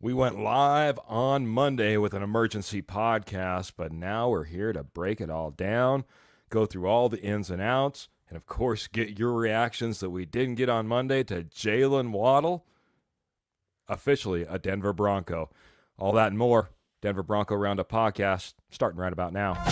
We went live on Monday with an emergency podcast, but now we're here to break it all down, go through all the ins and outs, and of course, get your reactions that we didn't get on Monday to Jaylen Waddle, officially a Denver Bronco. All that and more. Denver Bronco Roundup podcast, starting right about now.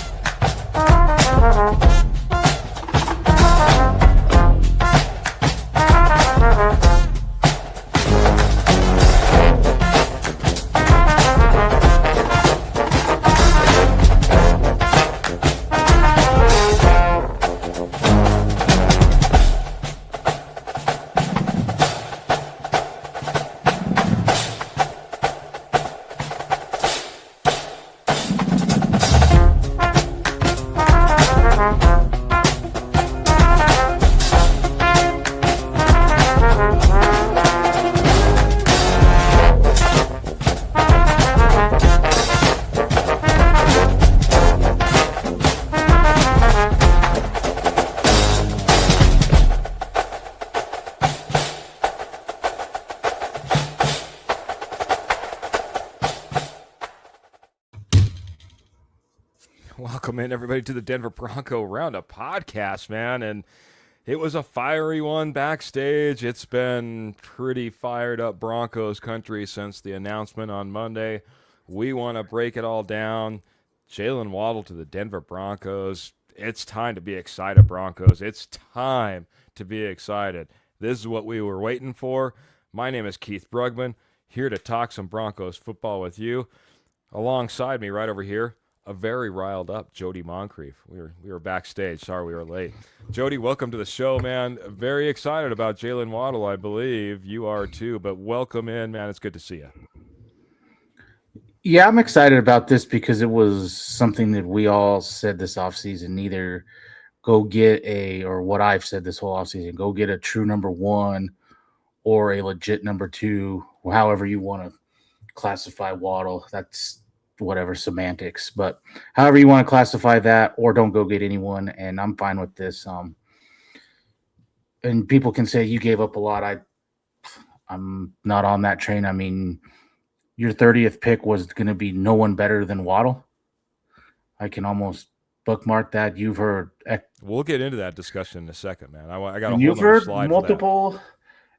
Welcome in, everybody, to the Denver Bronco Roundup podcast, man. And it was a fiery one backstage. It's been pretty fired up Broncos country since the announcement on Monday. We want to break it all down. Jaylen Waddle to the Denver Broncos. It's time to be excited, Broncos. It's time to be excited. This is what we were waiting for. My name is Keith Brugman, here to talk some Broncos football with you. Alongside me right over here, a very riled up Jody Moncrief. We were backstage. Sorry we were late. Jody, welcome to the show, man. Very excited about Jaylen Waddle, I believe. You are too, but welcome in, man. It's good to see you. Yeah, I'm excited about this because it was something that we all said this offseason. Either go get or what I've said this whole offseason, go get a true number one or a legit number two, however you want to classify Waddle. That's whatever, semantics, but however you want to classify that, or don't go get anyone, and I'm fine with this. And people can say you gave up a lot. I'm not on that train. I mean, your 30th pick was going to be no one better than Waddle. I can almost bookmark that. You've heard. We'll get into that discussion in a second, man. I got a whole you've other heard slide multiple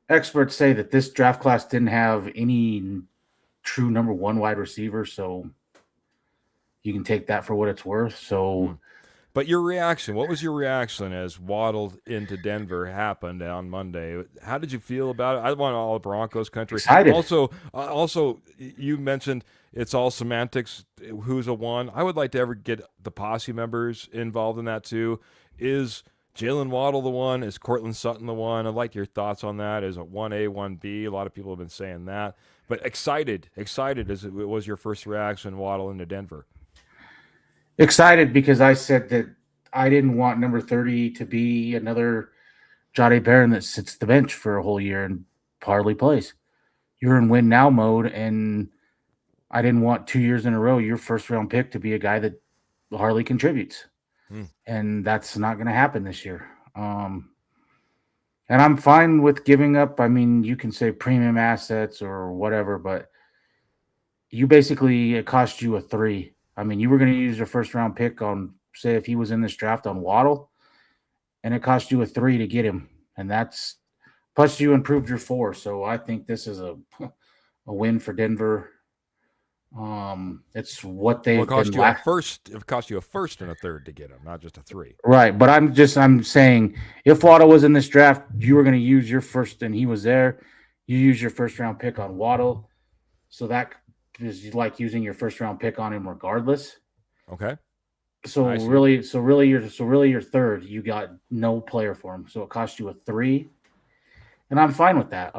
experts say that this draft class didn't have any true number one wide receiver, so you can take that for what it's worth. So, but your reaction, what was your reaction as Waddle into Denver happened on Monday? How did you feel about it? I want all Broncos country. Excited. Also, you mentioned it's all semantics. Who's a one? I would like to ever get the posse members involved in that too. Is Jaylen Waddle the one? Is Courtland Sutton the one? I'd like your thoughts on that. Is it 1A, 1B? A lot of people have been saying that. But excited as it was your first reaction, Waddle into Denver. Excited because I said that I didn't want number 30 to be another Jahdae Barron that sits the bench for a whole year and hardly plays. You're in win now mode, and I didn't want 2 years in a row your first round pick to be a guy that hardly contributes. And that's not going to happen this year. And I'm fine with giving up. I mean, you can say premium assets or whatever, but you basically, it cost you a 3. I mean, you were going to use your first round pick on, say, if he was in this draft on Waddle, and it cost you a 3 to get him. And that's plus you improved your 4. So I think this is a win for Denver. It's what they've cost you a first. It cost you a first and a third to get him, not just a 3. Right. But I'm saying if Waddle was in this draft, you were going to use your first and he was there. You use your first round pick on Waddle. So that is like using your first round pick on him regardless. Okay. So really your third, you got no player for him. So it cost you a 3. And I'm fine with that.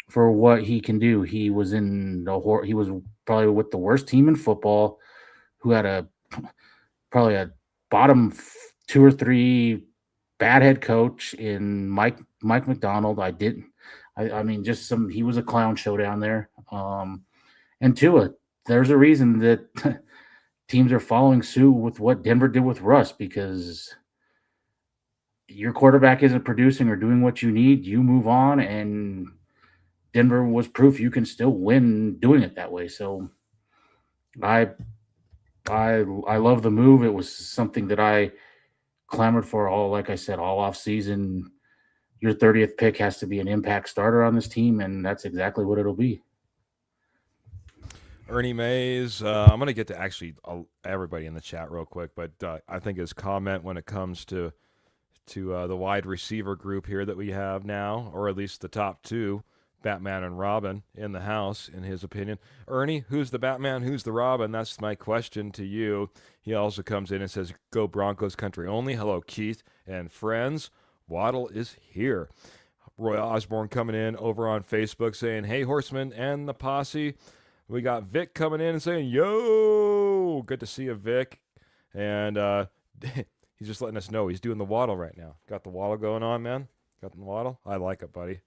For what he can do. He was probably with the worst team in football, who had probably a bottom 2 or 3 bad head coach in Mike McDonald. He was a clown show down there. And Tua, there's a reason that teams are following suit with what Denver did with Russ, because your quarterback isn't producing or doing what you need, you move on and Denver was proof you can still win doing it that way. So I I love the move. It was something that I clamored for all, like I said, all off season. Your 30th pick has to be an impact starter on this team, and that's exactly what it'll be. Ernie Mays, I'm going to get to actually everybody in the chat real quick, but I think his comment when it comes to the wide receiver group here that we have now, or at least the top two, Batman and Robin, in the house, in his opinion. Ernie, who's the Batman? Who's the Robin? That's my question to you. He also comes in and says, "Go Broncos country only." Hello, Keith and friends. Waddle is here. Roy Osborne coming in over on Facebook saying, "Hey, Horseman and the posse." We got Vic coming in and saying, "Yo, good to see you, Vic." And he's just letting us know he's doing the Waddle right now. Got the Waddle going on, man? Got the Waddle? I like it, buddy.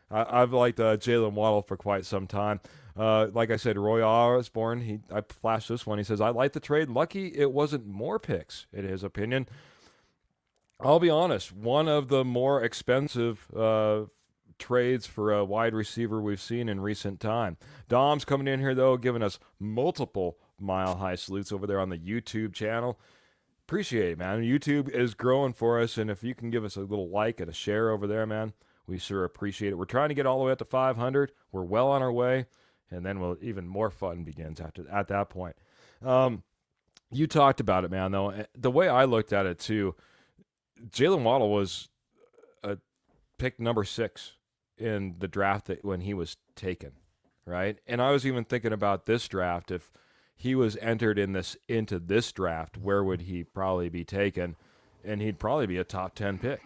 I've liked Jaylen Waddle for quite some time. Like I said, Roy Osborne, I flashed this one. He says, "I like the trade. Lucky it wasn't more picks," in his opinion. I'll be honest, one of the more expensive trades for a wide receiver we've seen in recent time. Dom's coming in here, though, giving us multiple mile-high salutes over there on the YouTube channel. Appreciate it, man. YouTube is growing for us, and if you can give us a little like and a share over there, man, we sure appreciate it. We're trying to get all the way up to 500. We're well on our way, and then even more fun begins at that point. You talked about it, man, though. The way I looked at it, too, Jaylen Waddle was pick number 6 in the draft when he was taken, right? And I was even thinking about this draft. If he was entered into this draft, where would he probably be taken? And he'd probably be a top 10 pick.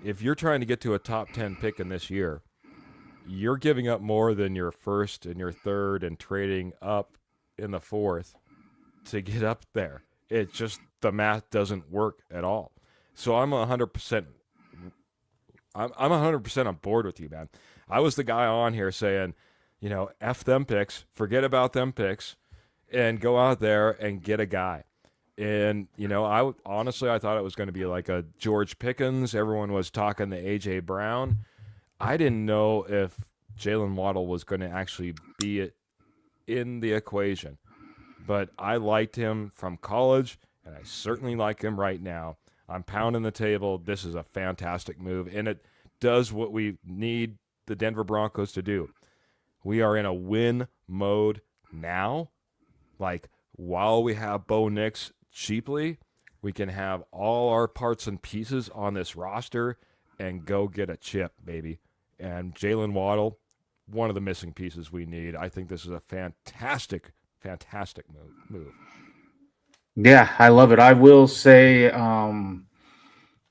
If you're trying to get to a top 10 pick in this year, you're giving up more than your first and your third and trading up in the fourth to get up there. It just, the math doesn't work at all. So I'm 100%. I'm 100% on board with you, man. I was the guy on here saying, F them picks, forget about them picks, and go out there and get a guy. And, honestly, I thought it was going to be like a George Pickens. Everyone was talking the A.J. Brown. I didn't know if Jaylen Waddle was going to actually be in the equation. But I liked him from college, and I certainly like him right now. I'm pounding the table. This is a fantastic move, and it does what we need the Denver Broncos to do. We are in a win mode now. Like, while we have Bo Nix cheaply, we can have all our parts and pieces on this roster and go get a chip, baby. And Jaylen Waddle, one of the missing pieces we need. I think this is a fantastic move. Yeah, I love it. I will say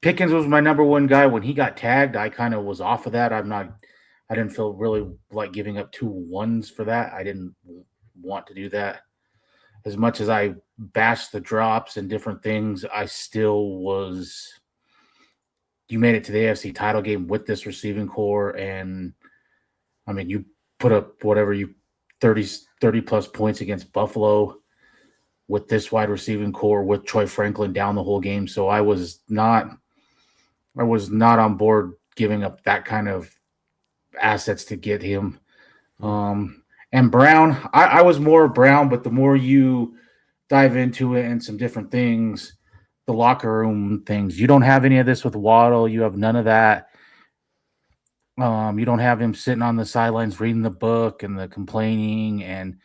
Pickens was my number one guy. When he got tagged, I kind of was off of that. I didn't feel really like giving up 2 ones for that. I didn't want to do that. As much as I bashed the drops and different things, I still was. You made it to the AFC title game with this receiving core, and I mean, you put up 30 plus points against Buffalo with this wide receiving core with Troy Franklin down the whole game. So I was not on board giving up that kind of assets to get him. And Brown, I was more Brown, but the more you dive into it and some different things, the locker room things, you don't have any of this with Waddle. You have none of that. You don't have him sitting on the sidelines reading the book and the complaining. And,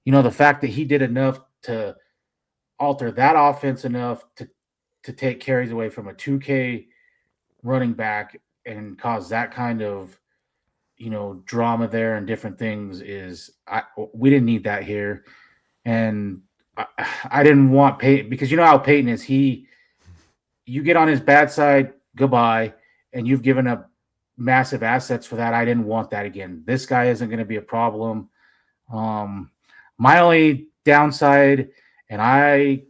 the fact that he did enough to alter that offense enough to take carries away from a 2K running back and cause that kind of, drama there and different things we didn't need that here. And I didn't want Peyton, because how Peyton is. You get on his bad side, goodbye, and you've given up massive assets for that. I didn't want that again. This guy isn't going to be a problem. My only downside, and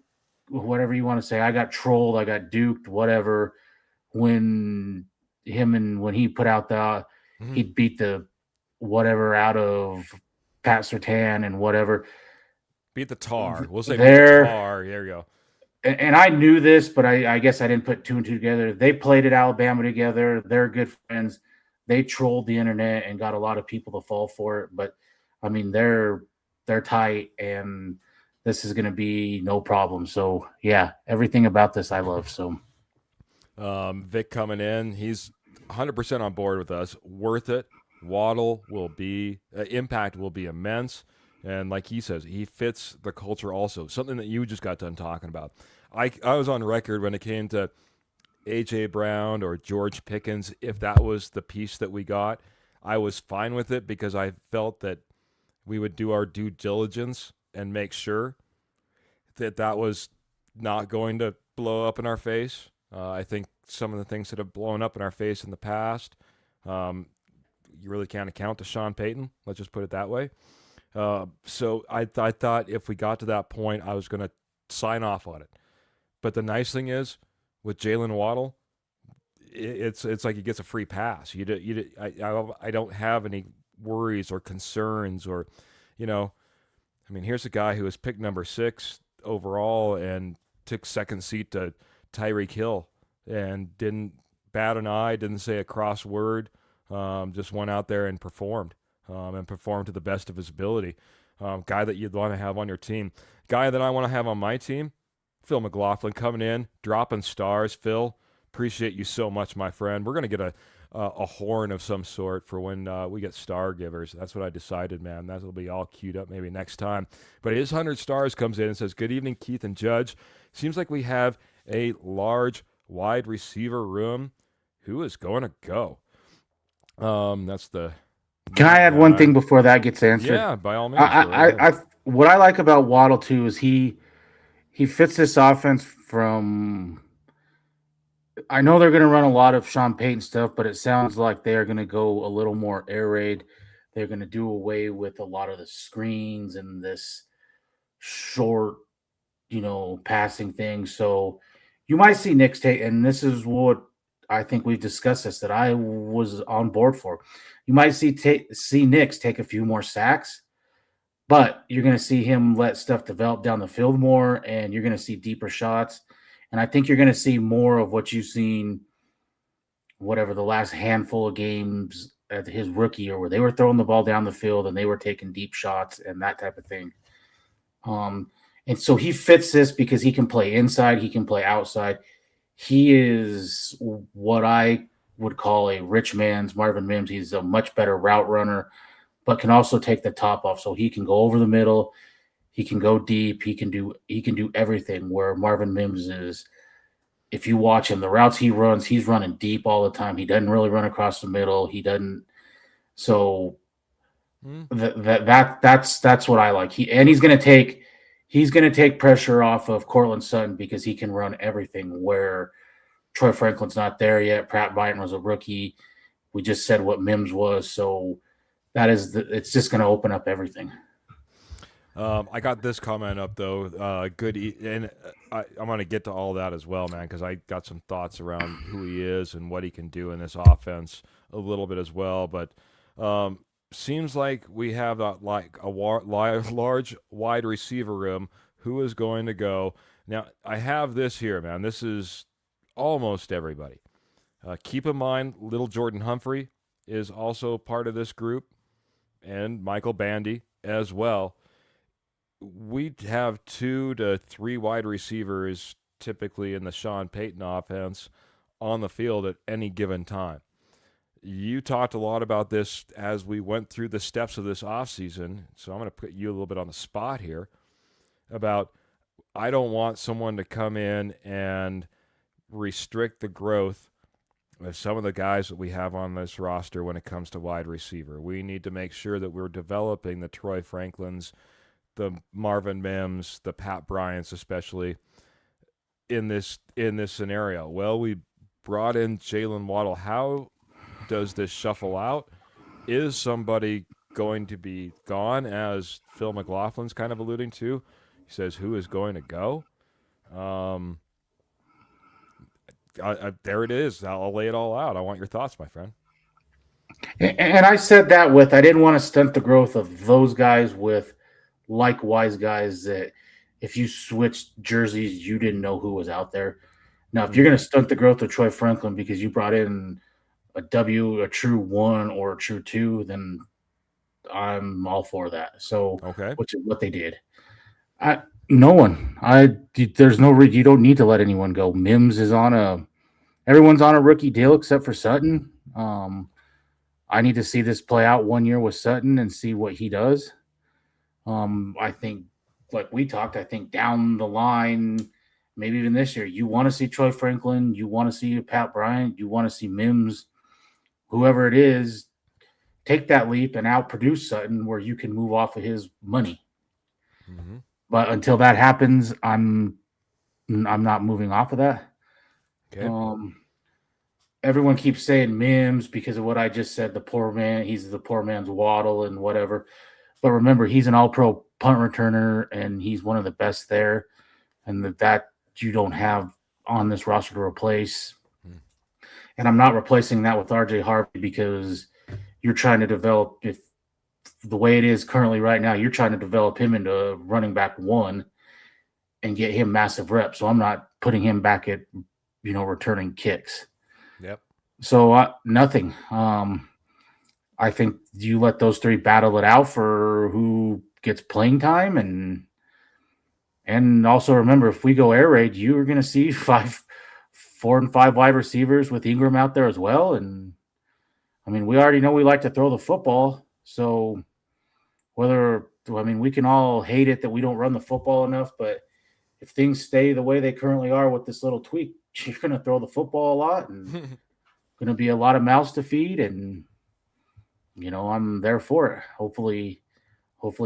whatever you want to say, I got trolled, I got duped, whatever, when he put out he beat the whatever out of Pat Surtain and whatever. Beat the tar. We'll say beat the tar. There you go. And I knew this, but I guess I didn't put 2 and 2 together. They played at Alabama together. They're good friends. they trolled the internet and got a lot of people to fall for it. But I mean, they're tight, and this is going to be no problem. So yeah, everything about this I love. So Vic coming in, he's 100% on board with us. Worth it. Waddle will be impact will be immense, and like he says, he fits the culture also. Something that you just got done talking about. I was on record when it came to AJ Brown or George Pickens. If that was the piece that we got, I was fine with it because I felt that we would do our due diligence and make sure that that was not going to blow up in our face. I think some of the things that have blown up in our face in the past, you really can't account to Sean Payton. Let's just put it that way. So I thought if we got to that point, I was going to sign off on it. But the nice thing is, with Jaylen Waddle, it's like he gets a free pass. I don't have any worries or concerns or, I mean, here's a guy who was picked number 6 overall and took second seat to Tyreek Hill and didn't bat an eye, didn't say a cross word, just went out there and performed to the best of his ability. Guy that you'd want to have on your team. Guy that I want to have on my team, Phil McLaughlin, coming in, dropping stars. Phil, appreciate you so much, my friend. We're going to get a horn of some sort for when we get star givers. That's what I decided, man. That'll be all queued up maybe next time. But his 100 stars comes in and says, "Good evening, Keith and Judge. Seems like we have a large wide receiver room. Who is going to go?" That's the. Can I add one thing before that gets answered? Yeah, by all means. What I like about Waddle too is he fits this offense from. I know they're going to run a lot of Sean Payton stuff, but it sounds like they are going to go a little more air raid. They're going to do away with a lot of the screens and this short, passing thing. So you might see Nick take, and this is what I think we've discussed this, that I was on board for. You might see Nix take a few more sacks, but you're going to see him let stuff develop down the field more, and you're going to see deeper shots. And I think you're going to see more of what you've seen, whatever, the last handful of games at his rookie year, where they were throwing the ball down the field and they were taking deep shots and that type of thing. And so he fits this because he can play inside, he can play outside. He is what I would call a rich man's Marvin Mims. He's a much better route runner, but can also take the top off. So he can go over the middle. He can go deep. He can do everything, where Marvin Mims is, if you watch him, the routes he runs, he's running deep all the time. He doesn't really run across the middle. He doesn't. So that's what I like. He's going to take pressure off of Cortland Sutton because he can run everything, where Troy Franklin's not there yet. Pratt Byron was a rookie. We just said what Mims was. So it's just going to open up everything. I got this comment up though. And I'm going to get to all that as well, man, because I got some thoughts around who he is and what he can do in this offense a little bit as well. But seems like we have a large wide receiver room. Who is going to go? Now I have this here, man. This is almost everybody. Keep in mind, little Jordan Humphrey is also part of this group, and Michael Bandy as well. We have 2 to 3 wide receivers typically in the Sean Payton offense on the field at any given time. You talked a lot about this as we went through the steps of this offseason, so I'm going to put you a little bit on the spot here about I don't want someone to come in and restrict the growth of some of the guys that we have on this roster when it comes to wide receiver. We need to make sure that we're developing the Troy Franklins, the Marvin Mims, the Pat Bryants especially in this scenario. Well, we brought in Jaylen Waddle. How does this shuffle out? Is somebody going to be gone, as Phil McLaughlin's kind of alluding to? He says, who is going to go? There it is. I'll lay it all out. I want your thoughts, my friend. And I said that I didn't want to stunt the growth of those guys with likewise guys that if you switched jerseys, you didn't know who was out there. Now, if you're going to stunt the growth of Troy Franklin because you brought in a true one or a true two, then I'm all for that. So, Okay. which is what they did. I no one. There's no you don't need to let anyone go. Mims is on a everyone's on a rookie deal except for Sutton. I need to see this play out 1 year with Sutton and see what he does. I think, like we talked, I think down the line, maybe even this year, you want to see Troy Franklin, you want to see Pat Bryant, you want to see Mims, whoever it is, take that leap and outproduce Sutton where you can move off of his money. Mm-hmm. But until that happens, I'm not moving off of that. Okay. Everyone keeps saying Mims because of what I just said. The poor man, he's the poor man's Waddle and whatever. But remember, he's an all-pro punt returner, and he's one of the best there. And that you don't have on this roster to replace. And I'm not replacing that with RJ Harvey because you're trying to develop, if the way it is currently right now, you're trying to develop him into running back one and get him massive reps. So I'm not putting him back at, returning kicks. Yep. So nothing. I think you let those three battle it out for who gets playing time, and also remember, if we go air raid, you are going to see 4 and 5 wide receivers with Ingram out there as well. And I mean, we already know we like to throw the football. So we can all hate it that we don't run the football enough, but if things stay the way they currently are with this little tweak, you're going to throw the football a lot and going to be a lot of mouths to feed. And, I'm there for it. Hopefully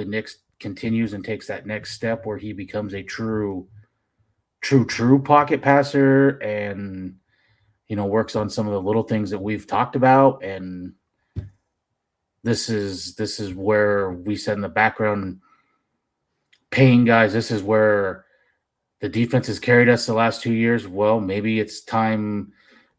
Nick continues and takes that next step where he becomes a true pocket passer and, works on some of the little things that we've talked about. And this is where we said in the background, paying guys, this is where the defense has carried us the last 2 years. Well, maybe it's time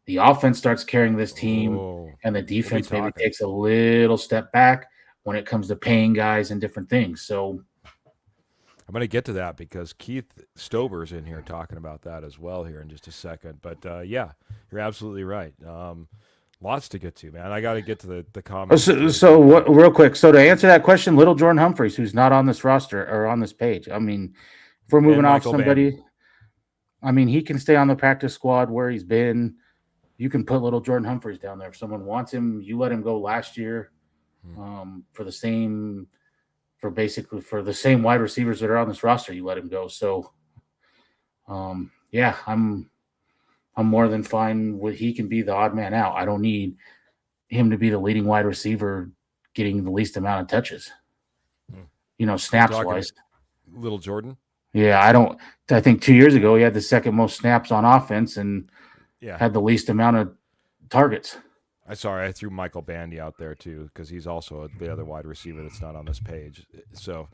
the offense starts carrying this team and the defense maybe takes a little step back when it comes to paying guys and different things. So I'm going to get to that because Keith Stober's in here talking about that as well here in just a second. But, yeah, you're absolutely right. Lots to get to, man. I got to get to the comments. So what, real quick. So to answer that question, little Jordan Humphreys, who's not on this roster or on this page. I mean, if we're moving off somebody, Bandy. I mean, he can stay on the practice squad where he's been. You can put little Jordan Humphreys down there. If someone wants him, you let him go last year for the same wide receivers that are on this roster. You let him go. So, yeah, I'm more than fine with he can be the odd man out. I don't need him to be the leading wide receiver getting the least amount of touches, snaps wise. Little Jordan? Yeah, I think 2 years ago he had the second most snaps on offense and had the least amount of targets. I threw Michael Bandy out there too because he's also the other wide receiver that's not on this page. So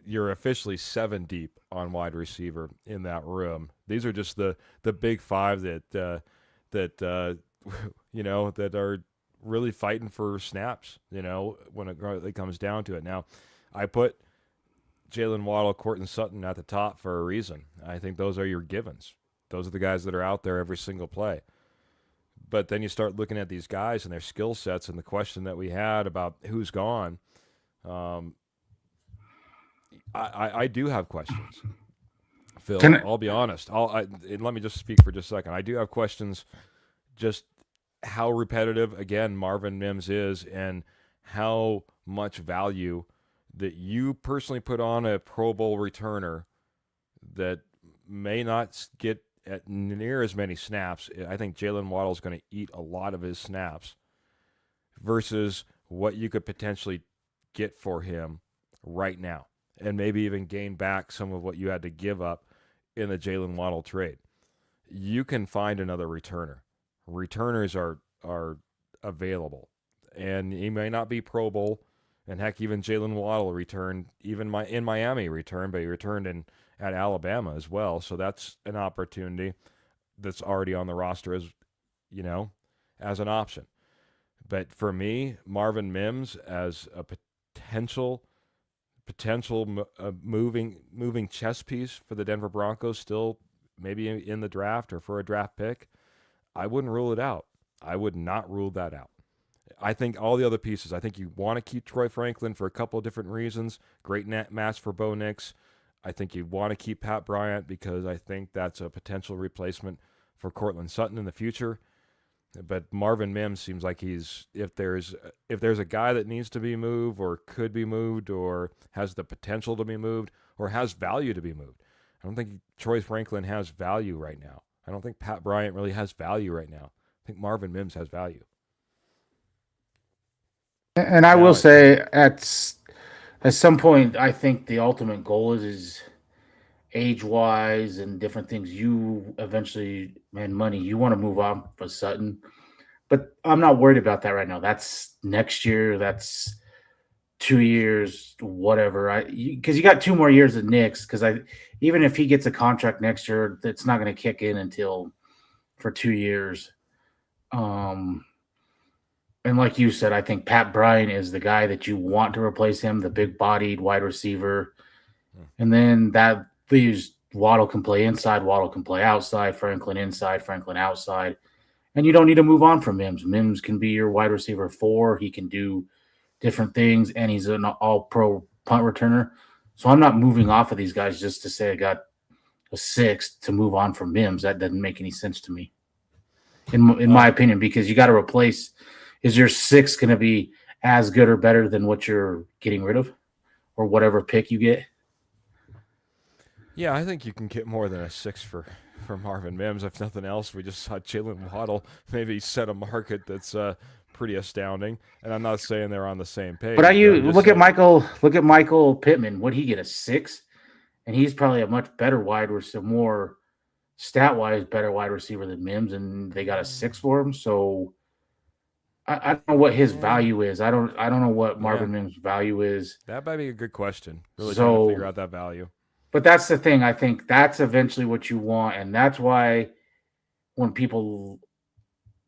you're officially 7 deep on wide receiver in that room. These are just the big 5 that that are really fighting for snaps. When it comes down to it. Now, I put Jaylen Waddle, Courtland Sutton at the top for a reason. I think those are your givens. Those are the guys that are out there every single play. But then you start looking at these guys and their skill sets and the question that we had about who's gone. I do have questions, Phil. I'll be honest. And let me just speak for just a second. I do have questions just how repetitive, again, Marvin Mims is and how much value that you personally put on a Pro Bowl returner that may not get at near as many snaps. I think Jaylen Waddle is going to eat a lot of his snaps versus what you could potentially get for him right now and maybe even gain back some of what you had to give up in the Jaylen Waddle trade. You can find another returner. Returners are available, and he may not be Pro Bowl. And heck, even Jaylen Waddle returned, even in Miami returned, but he returned at Alabama as well. So that's an opportunity that's already on the roster as an option. But for me, Marvin Mims as a potential moving chess piece for the Denver Broncos, still maybe in the draft or for a draft pick, I wouldn't rule it out. I would not rule that out. I think all the other pieces, I think you want to keep Troy Franklin for a couple of different reasons. Great match for Bo Nix. I think you want to keep Pat Bryant because I think that's a potential replacement for Cortland Sutton in the future. But Marvin Mims seems like he's if there's a guy that needs to be moved or could be moved or has the potential to be moved or has value to be moved. I don't think Troy Franklin has value right now. I don't think Pat Bryant really has value right now. I think Marvin Mims has value. And I will say, at some point, I think the ultimate goal is age wise and different things. You eventually, man, money. You want to move on for Sutton, but I'm not worried about that right now. That's next year. That's 2 years, whatever. Because you got 2 more years of Knicks. Because even if he gets a contract next year, it's not going to kick in until for 2 years. And like you said, I think Pat Bryant is the guy that you want to replace him, the big-bodied wide receiver. And then that leaves Waddle can play inside, Waddle can play outside, Franklin inside, Franklin outside. And you don't need to move on from Mims. Mims can be your wide receiver 4. He can do different things, and he's an all-pro punt returner. So I'm not moving off of these guys just to say I got a 6 to move on from Mims. That doesn't make any sense to me, in my opinion, because you got to replace – is your 6 going to be as good or better than what you're getting rid of or whatever pick you get? Yeah, I think you can get more than a 6 for Marvin Mims. If nothing else, we just saw Jaylen Waddle maybe set a market that's pretty astounding. And I'm not saying they're on the same page. But look at Michael Pittman. Would he get a 6? And he's probably a much better wide receiver, more stat-wise better wide receiver than Mims, and they got a 6 for him. So I don't know what his value is. I don't know what Marvin Mims' value is. That might be a good question. Really trying to figure out that value. But that's the thing. I think that's eventually what you want, and that's why when people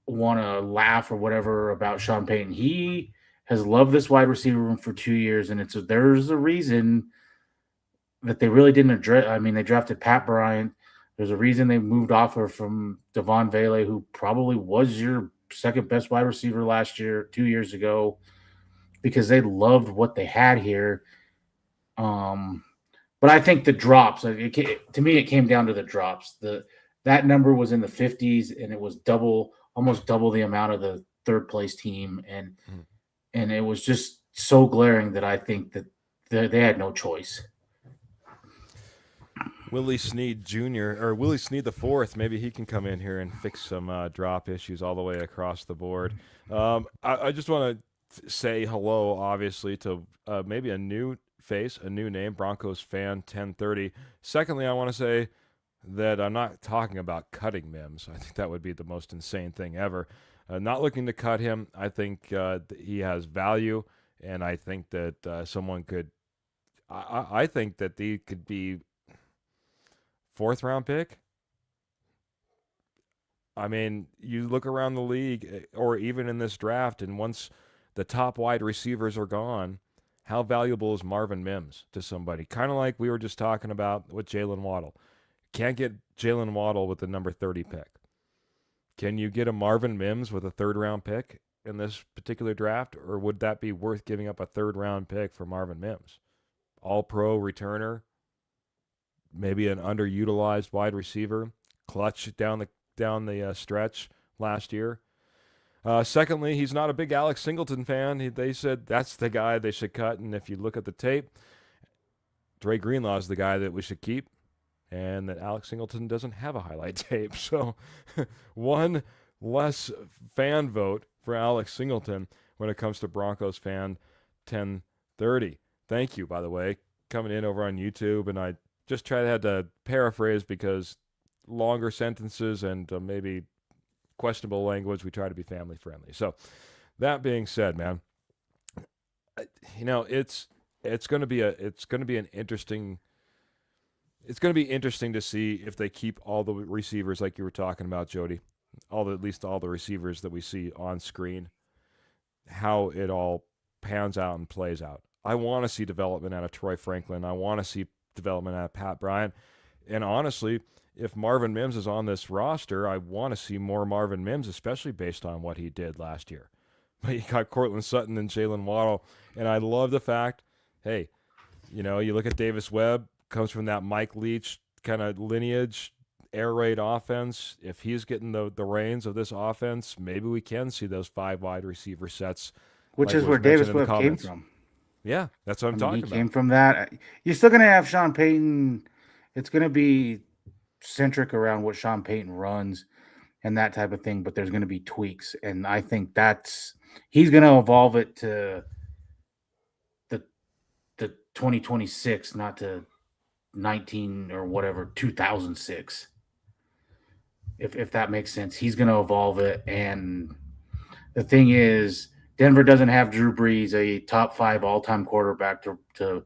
want to laugh or whatever about Sean Payton, he has loved this wide receiver room for 2 years, and there's a reason that they really didn't address. I mean, they drafted Pat Bryant. There's a reason they moved off from Devon Vele, who probably was your second best wide receiver last year, 2 years ago, because they loved what they had here. But I think the drops, to me, it came down to the drops. That number was in the 50s, and it was almost double the amount of the third place team, and it was just so glaring that I think that they had no choice. Willie Snead Jr. or Willie Snead the fourth, maybe he can come in here and fix some drop issues all the way across the board. I just want to say hello, obviously, to maybe a new face, a new name, Broncos fan 1030. Secondly, I want to say that I'm not talking about cutting Mims. I think that would be the most insane thing ever. Not looking to cut him. I think he has value, and I think that someone could. I think that he could be 4th round pick. I mean, you look around the league, or even in this draft, and once the top wide receivers are gone, how valuable is Marvin Mims to somebody? Kind of like we were just talking about with Jaylen Waddle. Can't get Jaylen Waddle with the number 30 pick. Can you get a Marvin Mims with a 3rd round pick in this particular draft, or would that be worth giving up a 3rd round pick for Marvin Mims? All-pro returner, maybe an underutilized wide receiver, clutch down the stretch last year. Secondly, he's not a big Alex Singleton fan. They said that's the guy they should cut, and if you look at the tape, Dre Greenlaw is the guy that we should keep, and that Alex Singleton doesn't have a highlight tape. So one less fan vote for Alex Singleton when it comes to Broncos fan 1030. Thank you, by the way, coming in over on YouTube, and I just had to paraphrase because longer sentences and maybe questionable language, we try to be family friendly. So that being said, man, it's going to be interesting to see if they keep all the receivers like you were talking about, Jody, at least all the receivers that we see on screen, how it all pans out and plays out. I want to see development out of Troy Franklin. I want to see development out of Pat Bryant. And honestly, if Marvin Mims is on this roster, I want to see more Marvin Mims, especially based on what he did last year. But you got Cortland Sutton and Jaylen Waddle, and I love the fact, hey, you look at Davis Webb, comes from that Mike Leach kind of lineage, air raid offense. If he's getting the reins of this offense, maybe we can see those 5 wide receiver sets, which like is was where mentioned Davis in the Webb came comments. from. Yeah, that's what I'm I mean, he talking came about. from that. You're still going to have Sean Payton. It's going to be centric around what Sean Payton runs and that type of thing, but there's going to be tweaks. And I think he's going to evolve it to the 2026, not to 19 or whatever, 2006. If that makes sense, he's going to evolve it. And the thing is, Denver doesn't have Drew Brees, a top 5 all-time quarterback, to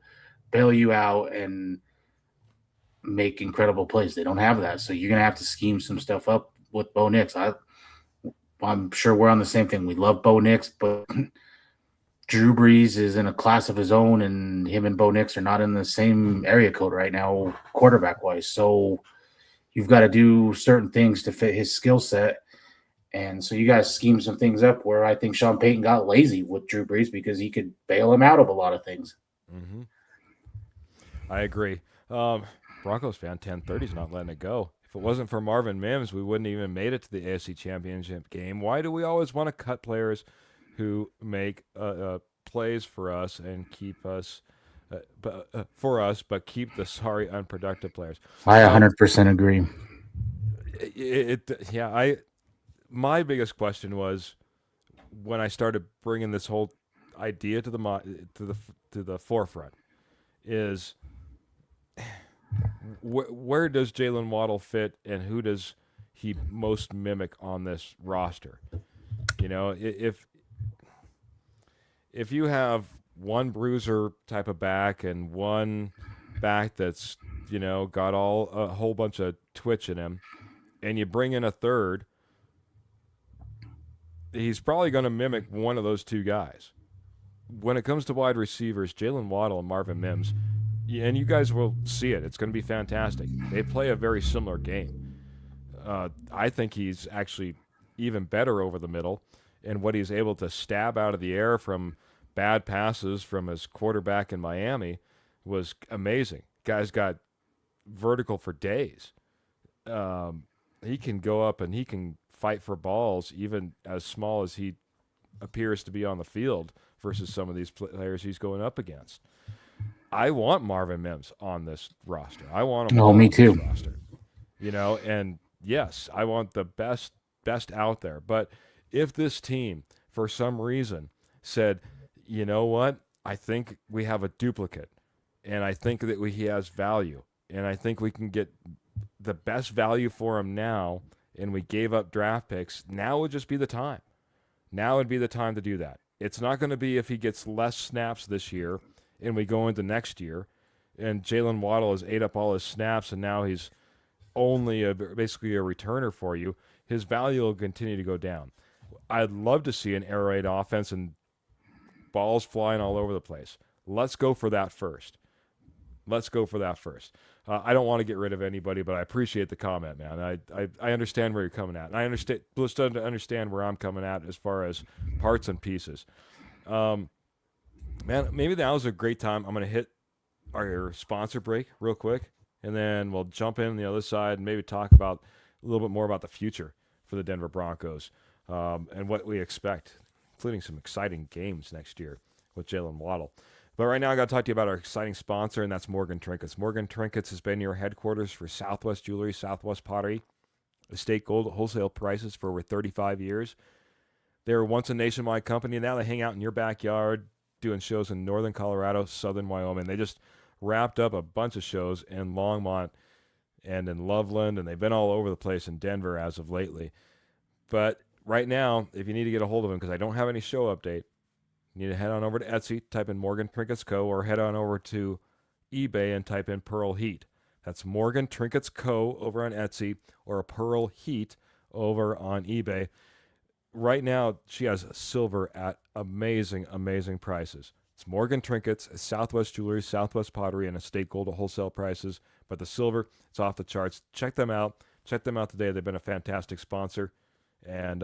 bail you out and make incredible plays. They don't have that. So you're going to have to scheme some stuff up with Bo Nix. I'm sure we're on the same thing. We love Bo Nix, but Drew Brees is in a class of his own, and him and Bo Nix are not in the same area code right now, quarterback-wise. So you've got to do certain things to fit his skill set. And so you got to scheme some things up where I think Sean Payton got lazy with Drew Brees because he could bail him out of a lot of things. Mm-hmm. I agree. Broncos fan 1030 is not letting it go. If it wasn't for Marvin Mims, we wouldn't even made it to the AFC Championship game. Why do we always want to cut players who make plays for us and keep us but keep the sorry unproductive players? I 100% agree. My biggest question was when I started bringing this whole idea to the forefront is where does Jaylen Waddle fit, and who does he most mimic on this roster? If you have one bruiser type of back and one back that's got a whole bunch of twitch in him, and you bring in a third, he's probably going to mimic one of those two guys. When it comes to wide receivers, Jaylen Waddle and Marvin Mims, and you guys will see it. It's going to be fantastic. They play a very similar game. I think he's actually even better over the middle, and what he's able to stab out of the air from bad passes from his quarterback in Miami was amazing. Guy's got vertical for days. He can go up and he can fight for balls even as small as he appears to be on the field versus some of these players he's going up against. I want Marvin Mims on this roster. I want him on me this too. roster. And yes, I want the best out there. But if this team, for some reason, said, you know what, I think we have a duplicate, and I think that he has value, and I think we can get the best value for him now, and we gave up draft picks, now would just be the time. Now would be the time to do that. It's not going to be if he gets less snaps this year and we go into next year and Jaylen Waddle has ate up all his snaps and now he's only basically a returner for you. His value will continue to go down. I'd love to see an air raid offense and balls flying all over the place. Let's go for that first. I don't want to get rid of anybody, but I appreciate the comment, man. I understand where you're coming at. And I understand where I'm coming at as far as parts and pieces. Man, maybe that was a great time. I'm going to hit our sponsor break real quick, and then we'll jump in on the other side and maybe talk about a little bit more about the future for the Denver Broncos and what we expect, including some exciting games next year with Jaylen Waddle. But right now, I got to talk to you about our exciting sponsor, and that's Morgan Trinkets. Morgan Trinkets has been your headquarters for Southwest Jewelry, Southwest Pottery, estate gold wholesale prices for over 35 years. They were once a nationwide company, and now they hang out in your backyard doing shows in northern Colorado, southern Wyoming. They just wrapped up a bunch of shows in Longmont and in Loveland, and they've been all over the place in Denver as of lately. But right now, if you need to get a hold of them, because I don't have any show update, you need to head on over to Etsy, type in Morgan Trinkets Co., or head on over to eBay and type in Pearl Heat. That's Morgan Trinkets Co. over on Etsy, or a Pearl Heat over on eBay. Right now, she has silver at amazing, amazing prices. It's Morgan Trinkets, Southwest Jewelry, Southwest Pottery, and Estate Gold at wholesale prices. But the silver, it's off the charts. Check them out. Check them out today. They've been a fantastic sponsor, and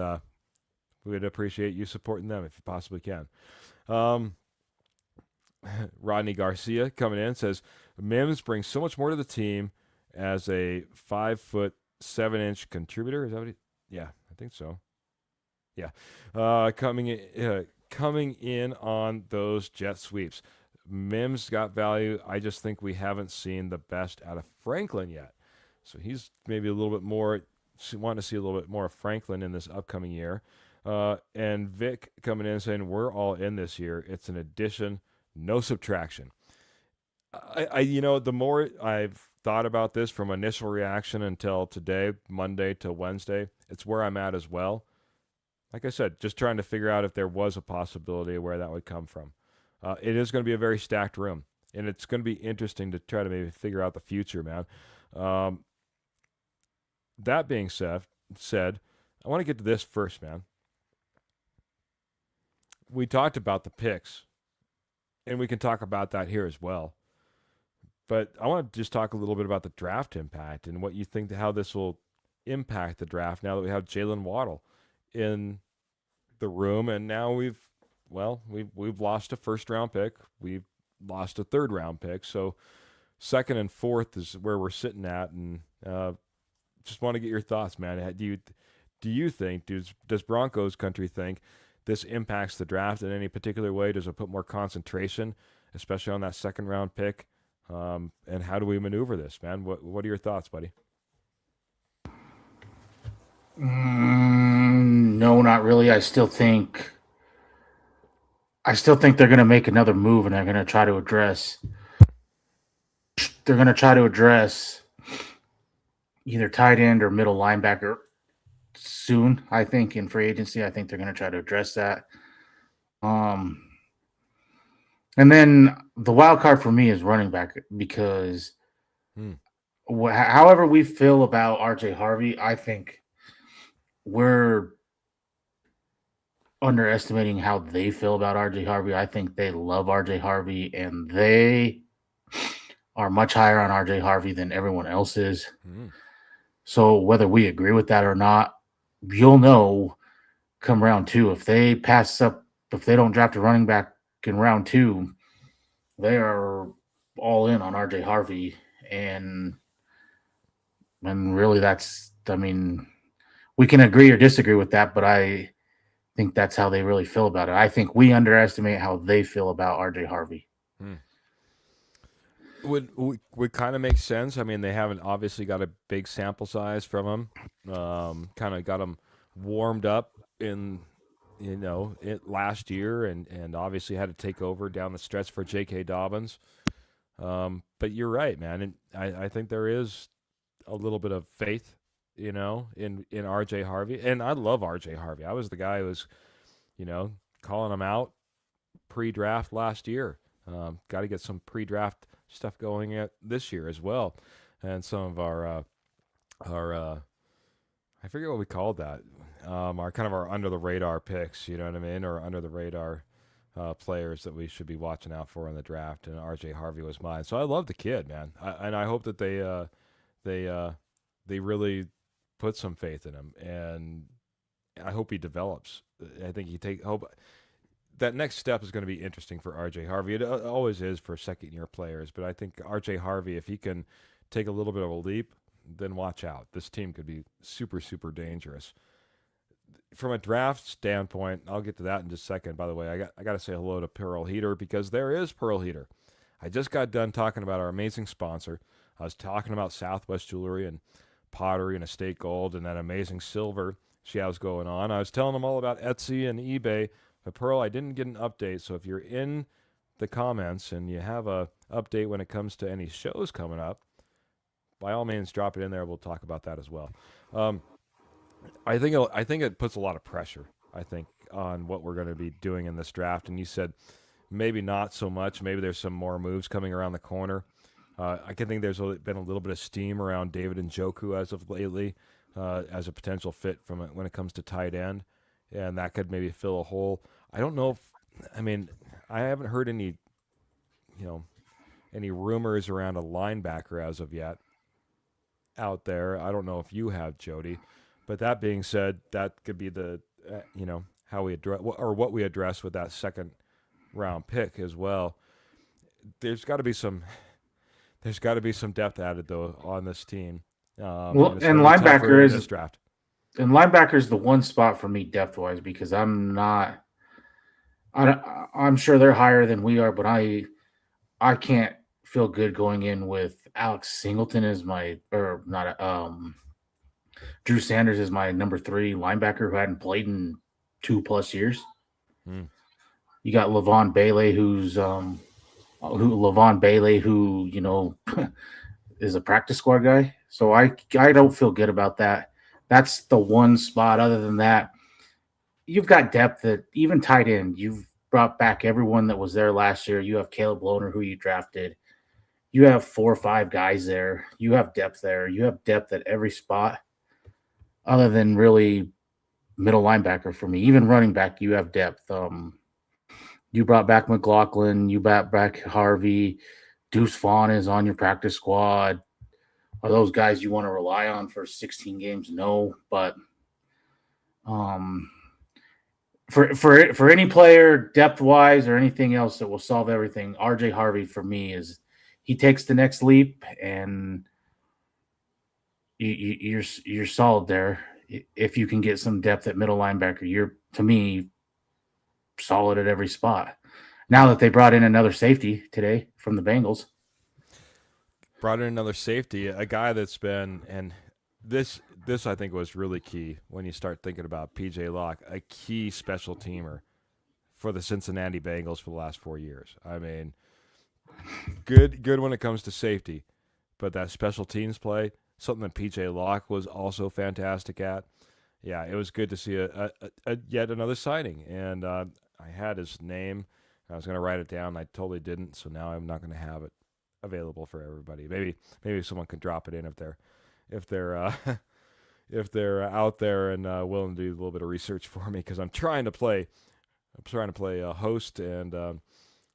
we would appreciate you supporting them if you possibly can. Rodney Garcia coming in says, Mims brings so much more to the team as a 5'7" contributor. Is that what he? Yeah, I think so. Yeah, coming in on those jet sweeps. Mims got value. I just think we haven't seen the best out of Franklin yet. So he's maybe a little bit more, wanting to see a little bit more of Franklin in this upcoming year. And Vic coming in saying, we're all in this year. It's an addition, no subtraction. The more I've thought about this from initial reaction until today, Monday to Wednesday, it's where I'm at as well. Like I said, just trying to figure out if there was a possibility of where that would come from. It is going to be a very stacked room, and it's going to be interesting to try to maybe figure out the future, man. That being said, I want to get to this first, man. We talked about the picks, and we can talk about that here as well. But I want to just talk a little bit about the draft impact and what you think how this will impact the draft now that we have Jaylen Waddle in the room, and now we've lost a first-round pick. We've lost a third-round pick. So second and fourth is where we're sitting at, and just want to get your thoughts, man. Do you think, does Broncos country think this impacts the draft in any particular way? Does it put more concentration, especially on that second-round pick? And how do we maneuver this, man? What are your thoughts, buddy? No, not really. I still think they're going to make another move, and they're going to try to address. They're going to try to address either tight end or middle linebacker soon. I think in free agency, I think they're going to try to address that. And then the wild card for me is running back, because however we feel about RJ Harvey, I think we're underestimating how they feel about RJ Harvey. I think they love RJ Harvey, and they are much higher on RJ Harvey than everyone else is. So whether we agree with that or not, you'll know come round two. If they don't draft a running back in round two, they are all in on RJ Harvey. And really we can agree or disagree with that, but I think that's how they really feel about it. I think we underestimate how they feel about RJ Harvey. Would kind of make sense. I mean, they haven't obviously got a big sample size from him. Kind of got him warmed up in last year, and obviously had to take over down the stretch for J.K. Dobbins. But you're right, man, and I think there is a little bit of faith, in RJ Harvey, and I love RJ Harvey. I was the guy who was, calling him out pre-draft last year. Got to get some pre-draft stuff going at this year as well, and some of our I forget what we called that. Our under the radar picks, you know what I mean, or under the radar players that we should be watching out for in the draft. And RJ Harvey was mine, so I love the kid, man. And I hope that they really put some faith in him, and I hope he develops. I think that next step is going to be interesting for RJ Harvey. It always is for second-year players, but I think RJ Harvey, if he can take a little bit of a leap, then watch out. This team could be super, super dangerous. From a draft standpoint, I'll get to that in just a second. By the way, I got to say hello to Pearl Heater, because there is Pearl Heater. I just got done talking about our amazing sponsor. I was talking about Southwest Jewelry and Pottery and Estate Gold and that amazing silver she has going on. I was telling them all about Etsy and eBay. But Pearl, I didn't get an update, so if you're in the comments and you have a update when it comes to any shows coming up, by all means, drop it in there. We'll talk about that as well. I think it puts a lot of pressure, on what we're going to be doing in this draft. And you said maybe not so much. Maybe there's some more moves coming around the corner. I can think there's been a little bit of steam around David Njoku as of lately, as a potential fit when it comes to tight end. And that could maybe fill a hole. I don't know I haven't heard any, any rumors around a linebacker as of yet out there. I don't know if you have, Jody, but that being said, that could be the how we address or what we address with that second round pick as well. There's got to be some depth added though on this team, Well, and it's and going to be tougher linebacker in is this draft. and linebacker is the one spot for me depth wise because I'm sure they're higher than we are, but I can't feel good going in with Alex Singleton as my or not Drew Sanders is my number 3 linebacker who hadn't played in 2+ years. Hmm. You got Levon Bailey who is a practice squad guy. So I don't feel good about that. That's the one spot. Other than that, you've got depth at even tight end. You've brought back everyone that was there last year. You have Caleb Lohner, who you drafted. You have 4 or 5 guys there. You have depth there. You have depth at every spot other than really middle linebacker for me. Even running back, you have depth. You brought back McLaughlin. You brought back Harvey. Deuce Vaughn is on your practice squad. Are those guys you want to rely on for 16 games? No, but for any player depth wise or anything else that will solve everything, RJ Harvey for me is he takes the next leap and you're solid there. If you can get some depth at middle linebacker, you're to me solid at every spot. Now that they brought in another safety today from the Bengals. Brought in another safety, a guy that's been, and this I think was really key when you start thinking about PJ Locke, a key special teamer for the Cincinnati Bengals for the last 4 years. I mean, good when it comes to safety, but that special teams play, something that PJ Locke was also fantastic at. Yeah, it was good to see a yet another signing, and I had his name. I was going to write it down. I totally didn't, so now I'm not going to have it available for everybody. Maybe someone can drop it in if they're if they're out there and willing to do a little bit of research for me, because I'm trying to play host and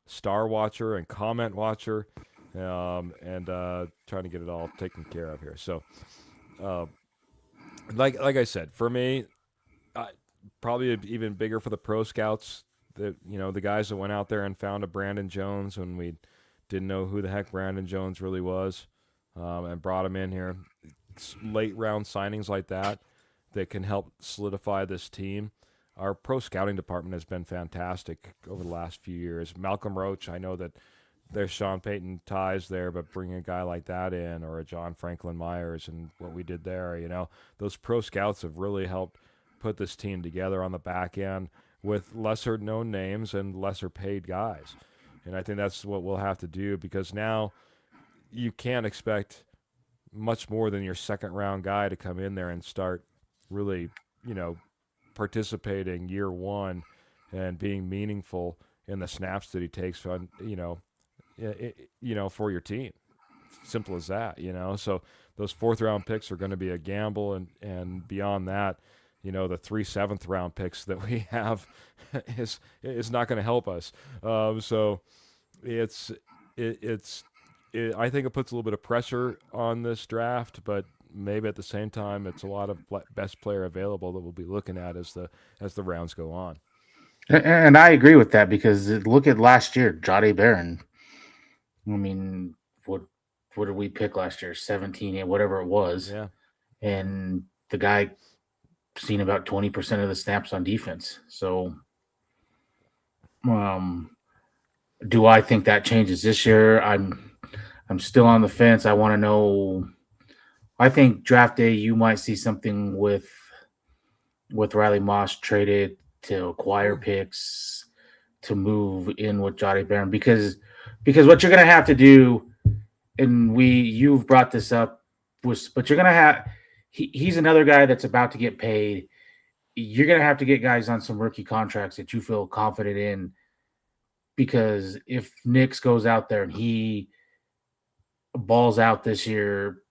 star watcher and comment watcher, and trying to get it all taken care of here. So, like I said, for me, probably even bigger for the pro scouts. The guys that went out there and found a Brandon Jones when we didn't know who the heck Brandon Jones really was, and brought him in here. Late round signings like that can help solidify this team. Our pro scouting department has been fantastic over the last few years. Malcolm Roach, I know that there's Sean Payton ties there, but bringing a guy like that in, or a John Franklin Myers and what we did there, those pro scouts have really helped put this team together on the back end with lesser known names and lesser paid guys. And I think that's what we'll have to do, because now you can't expect much more than your second round guy to come in there and start really, participating year one and being meaningful in the snaps that he takes on, for your team. Simple as that, So those 4th round picks are going to be a gamble, and beyond that, the 3 7th round picks that we have is not going to help us. So I think it puts a little bit of pressure on this draft, but maybe at the same time, it's a lot of best player available that we'll be looking at as the rounds go on. And I agree with that, because look at last year, Jahdae Barron. I mean, what did we pick last year? 17, whatever it was. Yeah. And the guy seen about 20% of the snaps on defense. So, do I think that changes this year? I'm still on the fence. I want to know. I think draft day you might see something with Riley Moss traded to acquire picks to move in with Jahdae Barron, because what you're going to have to do, and you've brought this up, but you're going to have he's another guy that's about to get paid. You're going to have to get guys on some rookie contracts that you feel confident in, because if Nix goes out there and he balls out this year,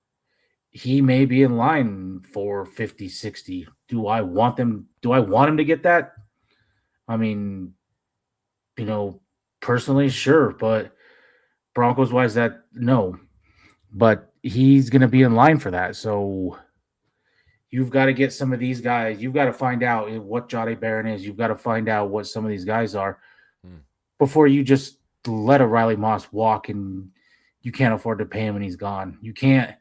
he may be in line for 50, 60. Do I want him to get that? I mean, personally, sure, but Broncos wise, that no. But he's going to be in line for that. So you've got to get some of these guys. You've got to find out what Jahdae Barron is. You've got to find out what some of these guys are before you just let a Riley Moss walk and you can't afford to pay him and he's gone. You can't.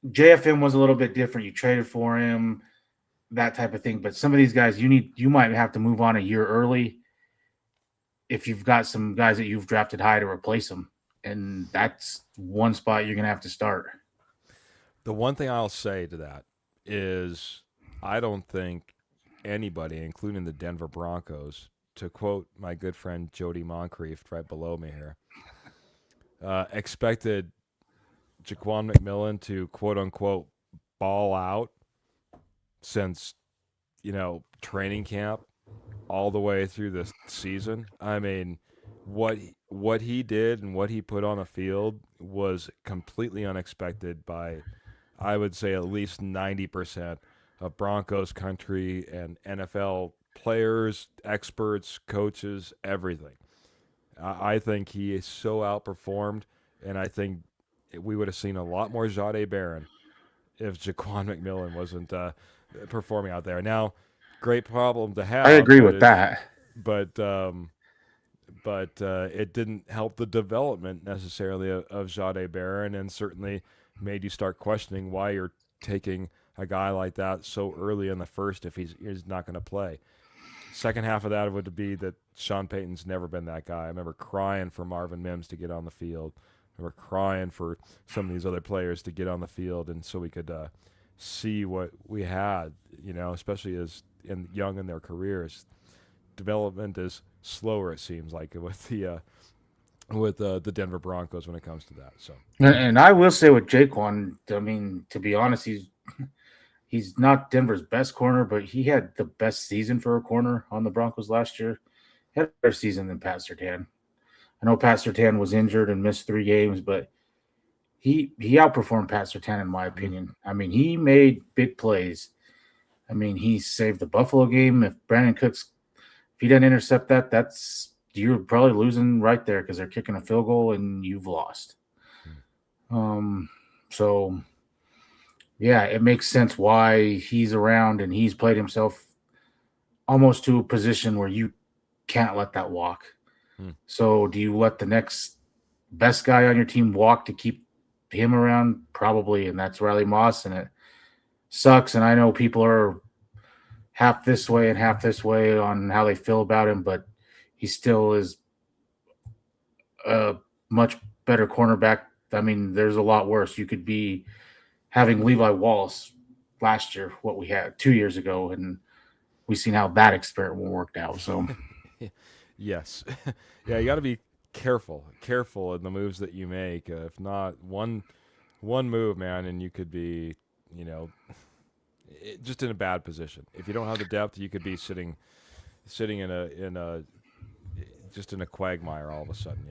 JFM was a little bit different. You traded for him, that type of thing. But some of these guys, you might have to move on a year early if you've got some guys that you've drafted high to replace them. And that's one spot you're going to have to start. The one thing I'll say to that is I don't think anybody, including the Denver Broncos, to quote my good friend Jody Moncrief right below me here, expected Jaquan McMillan to quote unquote ball out since, training camp all the way through the season. I mean, what he did and what he put on the field was completely unexpected by, I would say, at least 90% of Broncos country and NFL players, experts, coaches, everything. I think he is so outperformed, and I think we would have seen a lot more Jahdae Barron if Jaquan McMillan wasn't performing out there. Now, great problem to have. I agree with that. But it didn't help the development necessarily of Jahdae Barron, and certainly made you start questioning why you're taking a guy like that so early in the first if he's not going to play. Second half of that would be that Sean Payton's never been that guy. I remember crying for Marvin Mims to get on the field. I remember crying for some of these other players to get on the field, and so we could see what we had, especially as young in their careers. Development is slower, it seems like, with the Denver Broncos when it comes to that. So, and I will say with Jaquan, I mean, to be honest, he's not Denver's best corner, but he had the best season for a corner on the Broncos last year. He had a better season than Pat Surtain. I know Pat Surtain was injured and missed 3 games, but he outperformed Pat Surtain in my opinion. I mean, he made big plays. I mean, he saved the Buffalo game. If Brandon Cooks, if he didn't intercept that, you're probably losing right there because they're kicking a field goal and you've lost. So yeah, it makes sense why he's around and he's played himself almost to a position where you can't let that walk. So do you let the next best guy on your team walk to keep him around? Probably, and that's Riley Moss, and it sucks. And I know people are half this way and half this way on how they feel about him, but he still is a much better cornerback. I mean, there's a lot worse. You could be having Levi Wallace last year, what we had 2 years ago, and we've seen how that experiment worked out. So, yes, yeah, you got to be careful in the moves that you make. If not, one move, man, and you could be, just in a bad position. If you don't have the depth, you could be sitting in a just in a quagmire all of a sudden.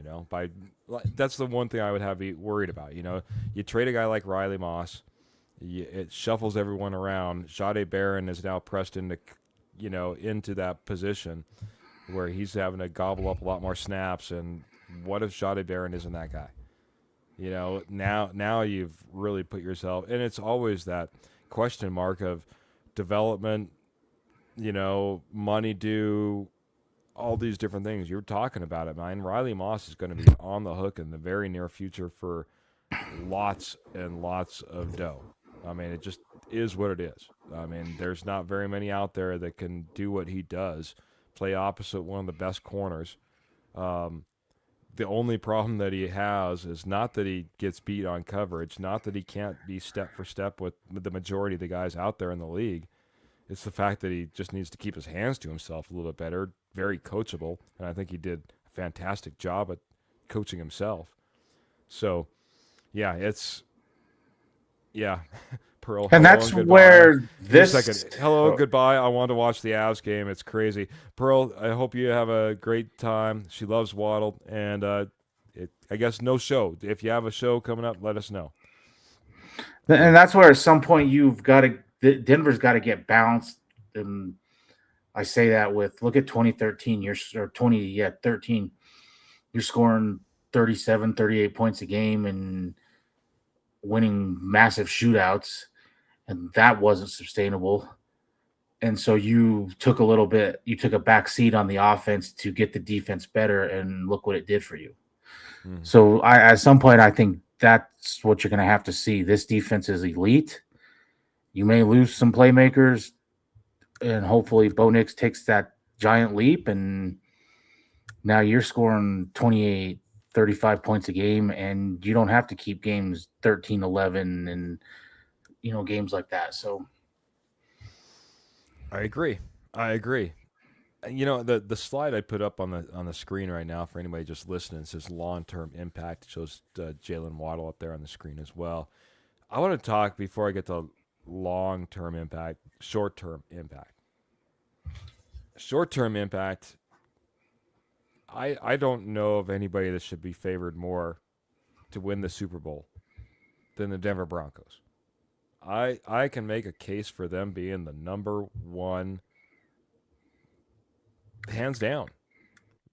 That's the one thing I would be worried about. You trade a guy like Riley Moss, it shuffles everyone around. Jahdae Barron is now pressed into that position where he's having to gobble up a lot more snaps. And what if Jahdae Barron isn't that guy? Now you've really put yourself, and it's always that question mark of development, money due, all these different things. You're talking about it, man. Riley Moss is going to be on the hook in the very near future for lots and lots of dough. I mean, it just is what it is. I mean, there's not very many out there that can do what he does, play opposite one of the best corners. The only problem that he has is not that he gets beat on coverage, not that he can't be step for step with the majority of the guys out there in the league. It's the fact that he just needs to keep his hands to himself a little bit better, very coachable, and I think he did a fantastic job at coaching himself. So, yeah, Pearl. and that's where this. Hello, goodbye. I want to watch the Avs game. It's crazy. Pearl, I hope you have a great time. She loves Waddle, and I guess no show. If you have a show coming up, let us know. And that's where at some point Denver's got to get balanced and I say that with look at 2013, or 13. You're scoring 37, 38 points a game and winning massive shootouts, and that wasn't sustainable. And so you took a back seat on the offense to get the defense better, and look what it did for you. So at some point, I think that's what you're going to have to see. This defense is elite. You may lose some playmakers, and hopefully Bo Nix takes that giant leap, and now you're scoring 28, 35 points a game, and you don't have to keep games 13-11 and, games like that. So I agree. The slide I put up on the screen right now for anybody just listening says long-term impact. It shows Jaylen Waddle up there on the screen as well. I want to talk before I get to long-term impact, short-term impact. Short-term impact, I don't know of anybody that should be favored more to win the Super Bowl than the Denver Broncos. I can make a case for them being the number one, hands down.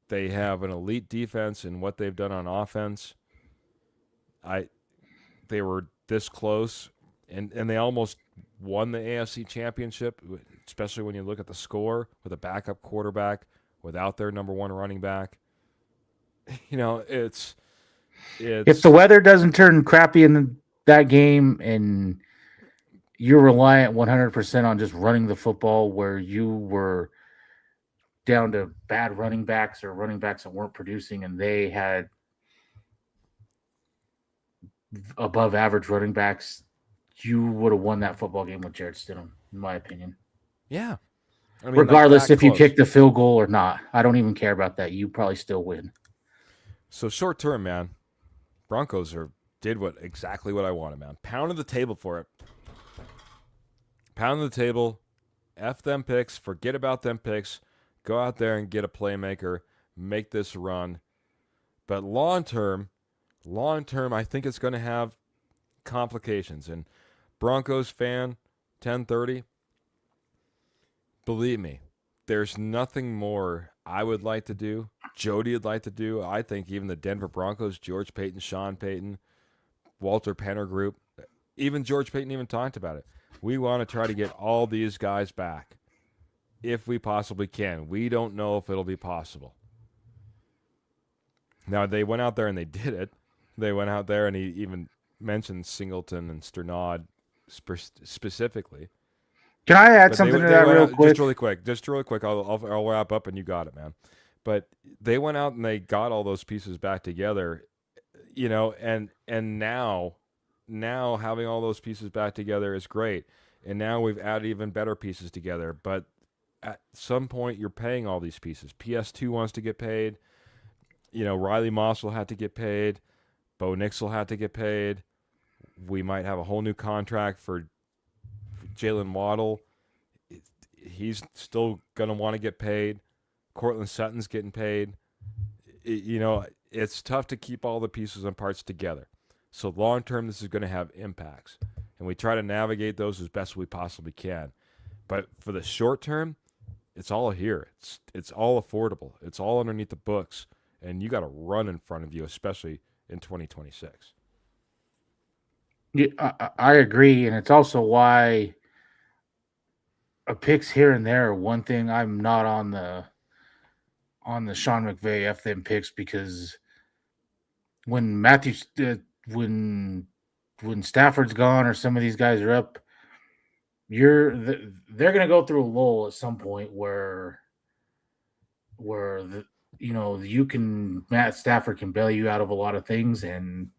They have an elite defense in what they've done on offense. They were this close, and they almost won the AFC Championship, especially when you look at the score with a backup quarterback without their number one running back. It's if the weather doesn't turn crappy in that game and you're reliant 100% on just running the football, where you were down to bad running backs or running backs that weren't producing, and they had above average running backs, you would have won that football game with Jarrett Stidham, in my opinion. Yeah. Regardless if you kick the field goal or not. I don't even care about that. You probably still win. So short term, man, Broncos did exactly what I wanted, man. Pounded the table for it. Pounded the table. F them picks. Forget about them picks. Go out there and get a playmaker. Make this run. But long term, I think it's going to have complications. And Broncos fan, 1030, believe me, there's nothing more I would like to do, Jody would like to do. I think even the Denver Broncos, George Payton, Sean Payton, Walter Penner group, even George Payton even talked about it. We want to try to get all these guys back if we possibly can. We don't know if it'll be possible. Now, they went out there and they did it. They went out there and he even mentioned Singleton and Sternad specifically. Can I add something to that real quick? Just really quick. I'll wrap up and you got it, man. But they went out and they got all those pieces back together, and now having all those pieces back together is great. And now we've added even better pieces together. But at some point, you're paying all these pieces. PS2 wants to get paid. Riley Moss will have to get paid. Bo Nix will have to get paid. We might have a whole new contract for Jaylen Waddle. He's still going to want to get paid. Cortland Sutton's getting paid. It's tough to keep all the pieces and parts together. So long term, this is going to have impacts. And we try to navigate those as best we possibly can. But for the short term, it's all here. It's all affordable. It's all underneath the books. And you got to run in front of you, especially in 2026. Yeah, I agree. And it's also why a picks here and there are one thing. I'm not on the Sean McVay F them picks, because when when Stafford's gone or some of these guys are up, they're going to go through a lull at some point where Matt Stafford can bail you out of a lot of things, and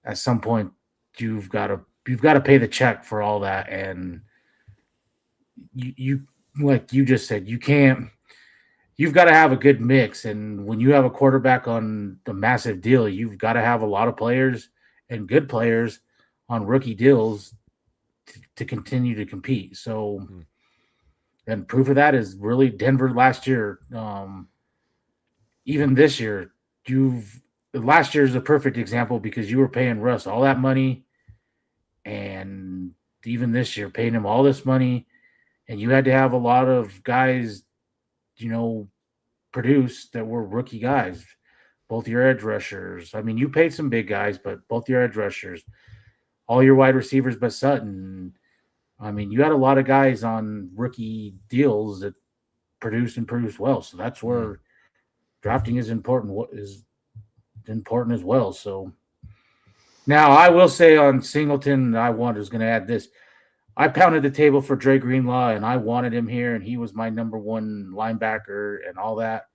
at some point you've got to pay the check for all that. And you like you just said, you've got to have a good mix. And when you have a quarterback on the massive deal, you've got to have a lot of players and good players on rookie deals to continue to compete. So, and proof of that is really Denver last year. Even this year, last year is a perfect example, because you were paying Russ all that money, and even this year paying him all this money, and you had to have a lot of guys, you know, produce that were rookie guys. Both your edge rushers. I mean, you paid some big guys, but both your edge rushers, all your wide receivers, but Sutton. I mean, you had a lot of guys on rookie deals that produce and produce well. So that's where drafting is important. What is important as well. So now I will say on Singleton, I was going to add this. I pounded the table for Dre Greenlaw, and I wanted him here, and he was my number one linebacker and all that.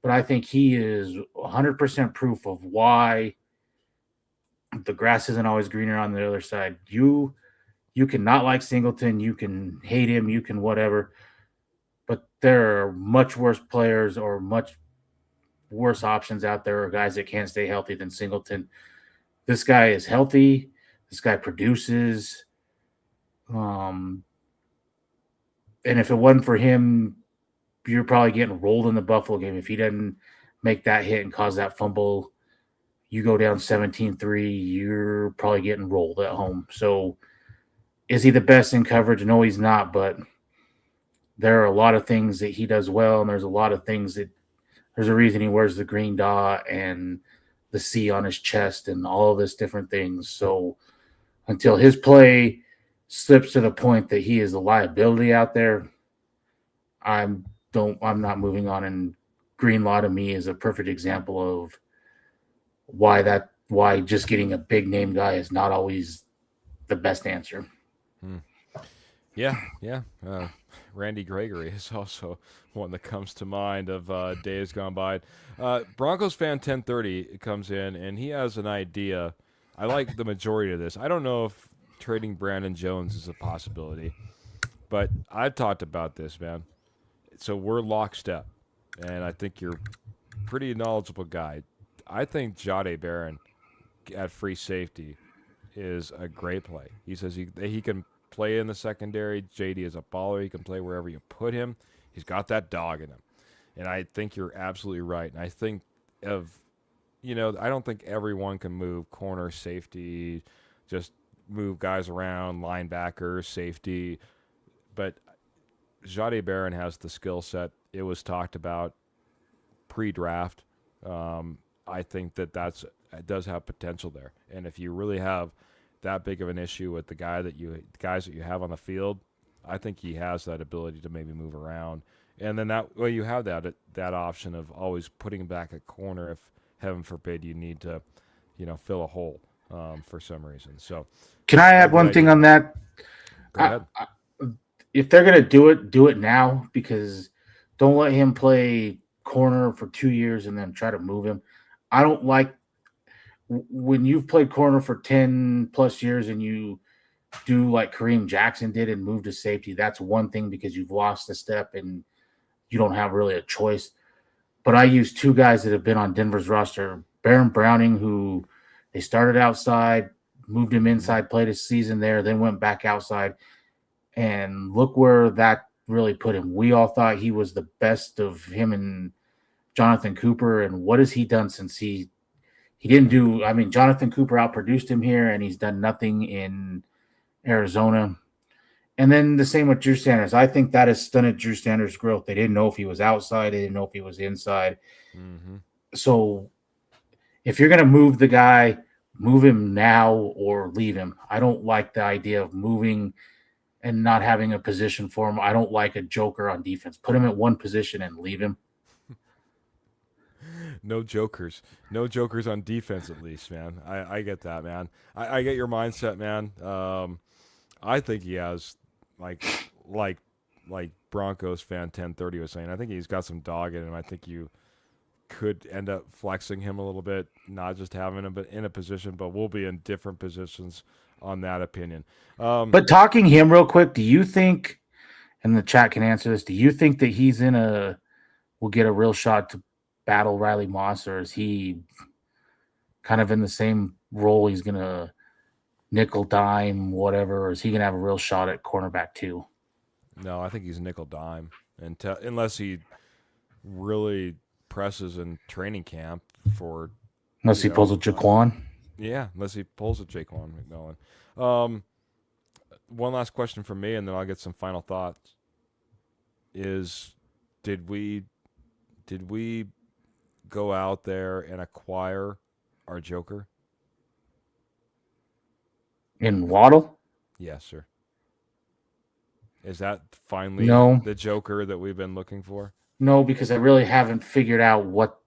But I think he is 100% proof of why the grass isn't always greener on the other side. You cannot like Singleton, you can hate him, you can whatever, but there are much worse players or much worse options out there, or guys that can't stay healthy than Singleton. This guy is healthy. This guy produces. And if it wasn't for him, you're probably getting rolled in the Buffalo game. If he doesn't make that hit and cause that fumble, you go down 17-3, you're probably getting rolled at home. So is he the best in coverage? No, he's not, but there are a lot of things that he does well, and there's a lot of things that there's a reason he wears the green dot and the C on his chest and all of this different things. So until his play slips to the point that he is a liability out there, I'm not moving on. And Greenlaw to me is a perfect example of why just getting a big name guy is not always the best answer. Yeah. Randy Gregory is also one that comes to mind of days gone by. Broncos fan 1030 comes in, and he has an idea. I like the majority of this. I don't know if trading Brandon Jones is a possibility, but I've talked about this, man. So we're lockstep, and I think you're a pretty knowledgeable guy. I think Jahdae Barron at free safety is a great play. He says he can play in the secondary. JD is a baller. He can play wherever you put him. He's got that dog in him. And I think you're absolutely right. And I think I don't think everyone can move corner, safety, just move guys around, linebacker, safety. But Jahdae Barron has the skill set. It was talked about pre-draft. I think it does have potential there. And if you really have that big of an issue with the guys that you have on the field, I think he has that ability to maybe move around. And then that way you have that option of always putting him back at corner if, heaven forbid, you need to, fill a hole for some reason. So, can I add one thing on that? Go ahead. If they're gonna do it now, because don't let him play corner for 2 years and then try to move him. I don't like when you've played corner for 10 plus years and you do like Kareem Jackson did and move to safety. That's one thing, because you've lost a step and you don't have really a choice. But I use two guys that have been on Denver's roster, Baron Browning, who they started outside, moved him inside, played a season there, then went back outside. And look where that really put him. We all thought he was the best of him and Jonathan Cooper. And what has he done since he didn't do? I mean, Jonathan Cooper outproduced him here, and he's done nothing in Arizona. And then the same with Drew Sanders. I think that has stunted Drew Sanders' growth. They didn't know if he was outside. They didn't know if he was inside. Mm-hmm. So if you're going to move the guy, move him now or leave him. I don't like the idea of moving and not having a position for him. I don't like a joker on defense. Put him at one position and leave him. No jokers. No jokers on defense, at least, man. I get that, man. I get your mindset, man. I think he has, like Broncos fan 1030 was saying, I think he's got some dog in him. I think you could end up flexing him a little bit, not just having him in a position, but we'll be in different positions on that opinion. But talking him real quick, do you think, and the chat can answer this, do you think that he's will get a real shot to battle Riley Moss, or is he kind of in the same role? He's going to nickel dime, whatever, or is he going to have a real shot at cornerback too? No, I think he's nickel dime, unless he really presses in training camp for. Unless he pulls a Jaquan. Yeah, unless he pulls a Jaquan McMillan. one last question from me, and then I'll get some final thoughts. Is did we go out there and acquire our Joker? In Waddle? Yes, sir. Is that finally No. the Joker that we've been looking for? No, because I really haven't figured out what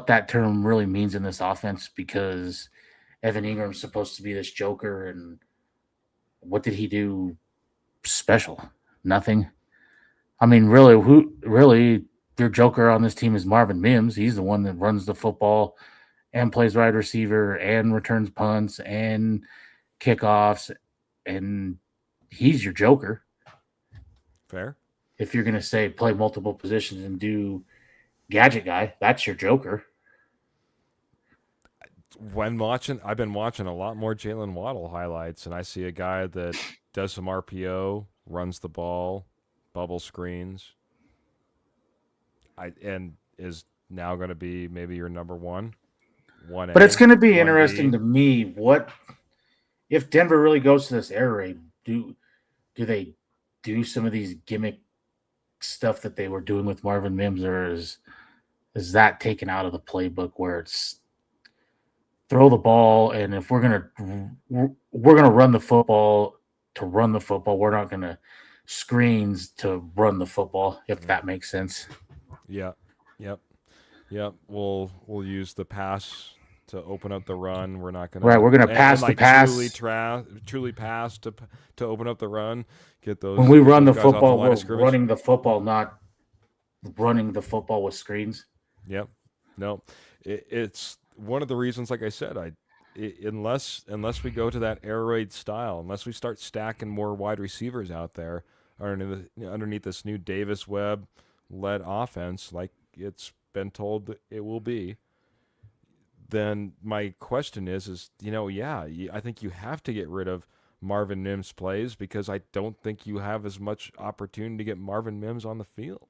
that term really means in this offense, because Evan Ingram's supposed to be this Joker, and what did he do special? Nothing. I mean, really your Joker on this team is Marvin Mims. He's the one that runs the football and plays wide receiver and returns punts and kickoffs, and he's your Joker. Fair. If you're going to say play multiple positions and do gadget guy, that's your Joker. I've been watching a lot more Jaylen Waddle highlights, and I see a guy that does some RPO, runs the ball, bubble screens, and is now going to be maybe your number one. But it's going to be 1B. interesting to me, what if Denver really goes to this air raid? Do they do some of these gimmick stuff that they were doing with Marvin Mims, or is that taken out of the playbook where it's throw the ball, and if we're gonna run the football to run the football, we're not gonna screens to run the football, if that makes sense. Yeah. Yep. We'll use the pass to open up the run. We're not gonna We're gonna pass the pass. Truly pass to open up the run. Get those. When we run the guys off football, line we're of scrimmage. running the football, not running the football with screens. Yep. No, it's one of the reasons. Like I said, unless we go to that air raid style, unless we start stacking more wide receivers out there underneath this new Davis Webb led offense, like it's been told that it will be, then my question is I think you have to get rid of Marvin Mims plays, because I don't think you have as much opportunity to get Marvin Mims on the field.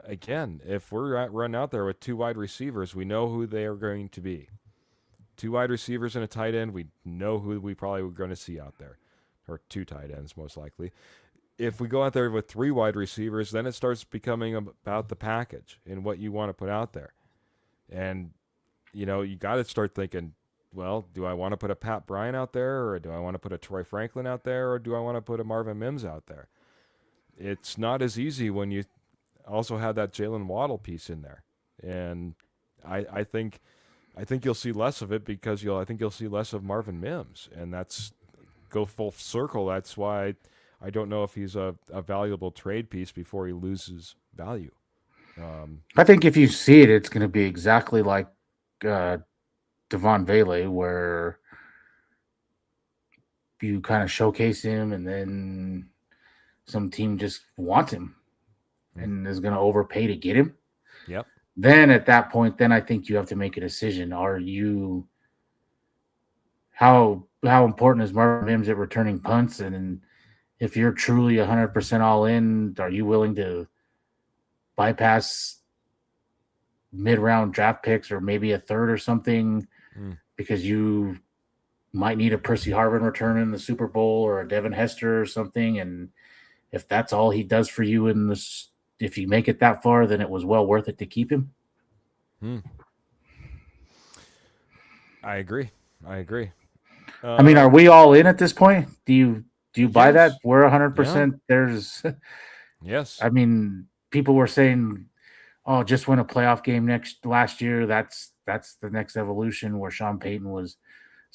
Again, if we're run out there with two wide receivers, we know who they are going to be. Two wide receivers and a tight end, we know who we probably were going to see out there, or two tight ends most likely. If we go out there with three wide receivers, then it starts becoming about the package and what you want to put out there. And, you got to start thinking, well, do I want to put a Pat Bryant out there, or do I want to put a Troy Franklin out there, or do I want to put a Marvin Mims out there? It's not as easy when you also have that Jaylen Waddle piece in there. And I think you'll see less of it, because I think you'll see less of Marvin Mims, and that's go full circle. That's why I don't know if he's a valuable trade piece before he loses value. I think if you see it, it's going to be exactly like Devon Vele, where you kind of showcase him, and then some team just wants him and is going to overpay to get him. Yep. Then at that point, then I think you have to make a decision. Are you how important is Marvin Mims at returning punts? And if you're truly 100% all in, are you willing to bypass mid-round draft picks, or maybe a third or something, because you might need a Percy Harvin return in the Super Bowl, or a Devin Hester or something? And if that's all he does for you in this, if you make it that far, then it was well worth it to keep him. I agree. I mean, are we all in at this point? Do you buy that? We're 100%. Yeah. There's yes. I mean, people were saying, "Oh, just win a playoff game last year. That's the next evolution." Where Sean Payton this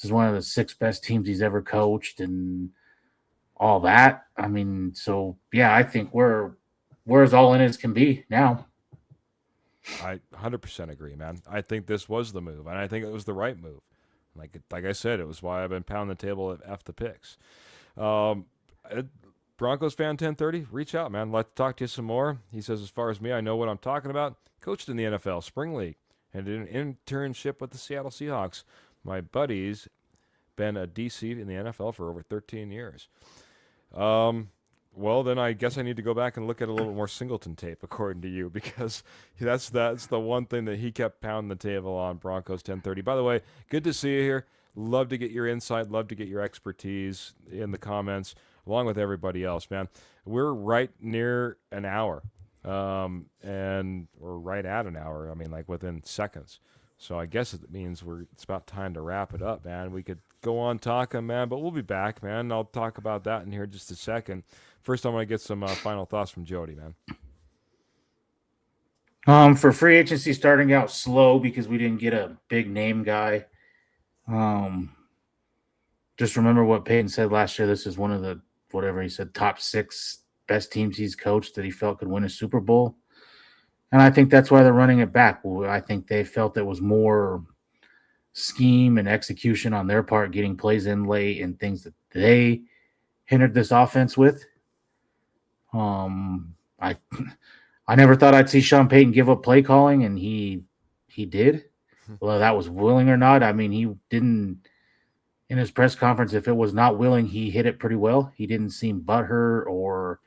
is one of the 6 best teams he's ever coached, and all that. I mean, so yeah, I think we're as all in as can be now. I 100% agree, man. I think this was the move, and I think it was the right move. Like I said, it was why I've been pounding the table at F the picks. Broncos fan 1030, reach out, man. Let's talk to you some more. He says, as far as me, I know what I'm talking about. Coached in the NFL, Spring League, and did an internship with the Seattle Seahawks. My buddy's been a DC in the NFL for over 13 years. Well, then I guess I need to go back and look at a little bit more Singleton tape, according to you, because that's the one thing that he kept pounding the table on. Broncos 1030. By the way, good to see you here. Love to get your insight. Love to get your expertise in the comments, along with everybody else, man. We're right near an hour, and we're right at an hour. I mean, like within seconds. So I guess it means it's about time to wrap it up, man. We could go on talking, man, but we'll be back, man. I'll talk about that in here just a second. First, I want to get some final thoughts from Jody, man. For free agency starting out slow because we didn't get a big name guy. Just remember what Peyton said last year. This is one of the, whatever he said, top 6 best teams he's coached that he felt could win a Super Bowl. And I think that's why they're running it back. I think they felt it was more scheme and execution on their part, getting plays in late and things that they hindered this offense with. I never thought I'd see Sean Payton give up play calling, and he did. Whether that was willing or not, I mean, he didn't in his press conference. If it was not willing, he hit it pretty well. He didn't seem butthurt or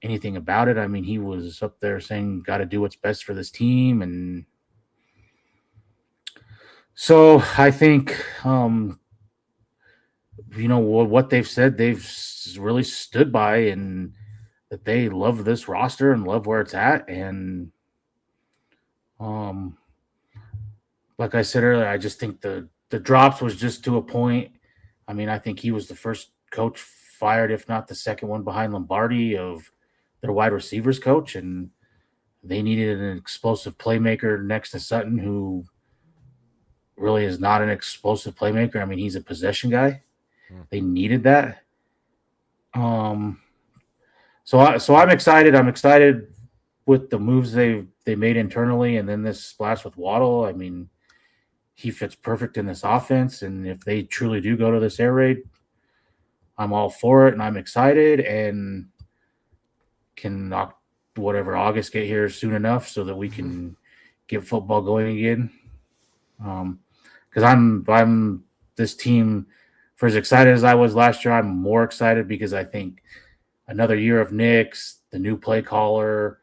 anything about it. I mean, he was up there saying, got to do what's best for this team. And so I think, what they've said, they've really stood by, and that they love this roster and love where it's at. And like I said earlier, I just think the drops was just to a point. I mean, I think he was the first coach fired, if not the second one behind Lombardi, of their wide receivers coach, and they needed an explosive playmaker next to Sutton, who really is not an explosive playmaker. I mean, he's a possession guy. They needed that. So I'm excited. I'm excited with the moves they made internally, and then this splash with Waddle. I mean, he fits perfect in this offense, and if they truly do go to this air raid, I'm all for it, and I'm excited, and can knock August get here soon enough so that we can get football going again. Because I'm this team, for as excited as I was last year, I'm more excited because I think another year of Nick's, the new play caller,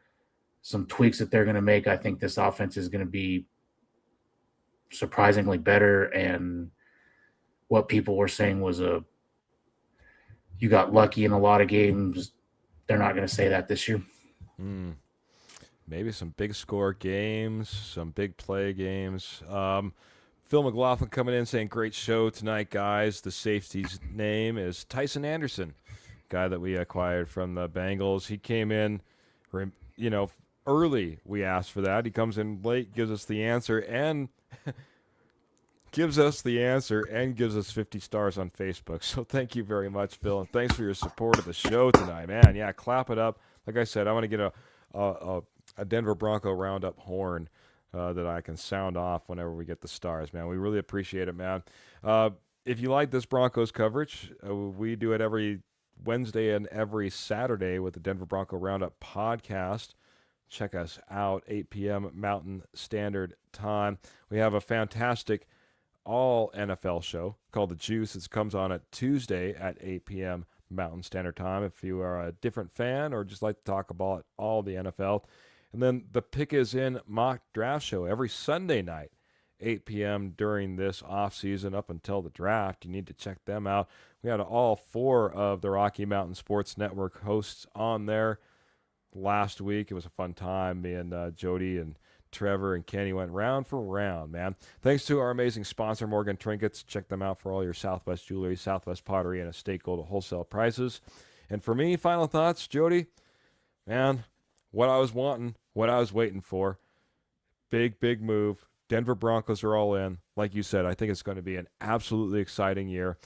some tweaks that they're going to make, I think this offense is going to be surprisingly better. And what people were saying was you got lucky in a lot of games. They're not going to say that this year. Maybe some big score games, some big play games. Phil McLaughlin coming in saying, great show tonight, guys. The safety's name is Tyson Anderson, guy that we acquired from the Bengals. He came in, early. We asked for that. He comes in late, gives us the answer, and gives us 50 stars on Facebook. So thank you very much, Phil, and thanks for your support of the show tonight, man. Yeah, clap it up. Like I said, I want to get a Denver Bronco Roundup horn that I can sound off whenever we get the stars, man. We really appreciate it, man. If you like this Broncos coverage, we do it every Wednesday and every Saturday with the Denver Bronco Roundup podcast. Check us out, 8 p.m. Mountain Standard Time. We have a fantastic all NFL show called The Juice. It comes on at Tuesday at 8 p.m. Mountain Standard Time if you are a different fan or just like to talk about all the NFL. And then the Pick Is In mock draft show every Sunday night, 8 p.m. during this offseason up until the draft. You need to check them out. We had all 4 of the Rocky Mountain Sports Network hosts on there last week. It was a fun time. Me and Jody and Trevor and Kenny went round for round, man. Thanks to our amazing sponsor, Morgan Trinkets. Check them out for all your Southwest jewelry, Southwest pottery, and estate gold at wholesale prices. And for me, final thoughts, Jody, man, what I was wanting, what I was waiting for, big move. Denver Broncos are all in. Like you said, I think it's going to be an absolutely exciting year.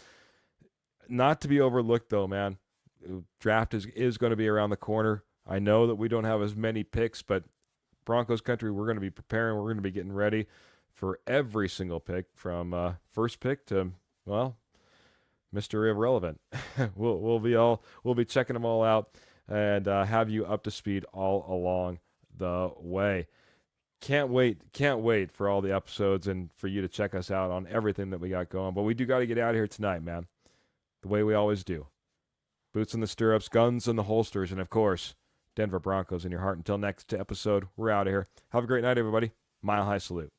Not to be overlooked, though, man. Draft is going to be around the corner. I know that we don't have as many picks, but Broncos country, we're going to be preparing. We're going to be getting ready for every single pick from first pick to, well, Mr. Irrelevant. we'll be checking them all out and have you up to speed all along the way. Can't wait for all the episodes and for you to check us out on everything that we got going. But we do got to get out of here tonight, man, the way we always do. Boots in the stirrups, guns in the holsters, and of course, Denver Broncos in your heart. Until next episode, we're out of here. Have a great night, everybody. Mile High Salute.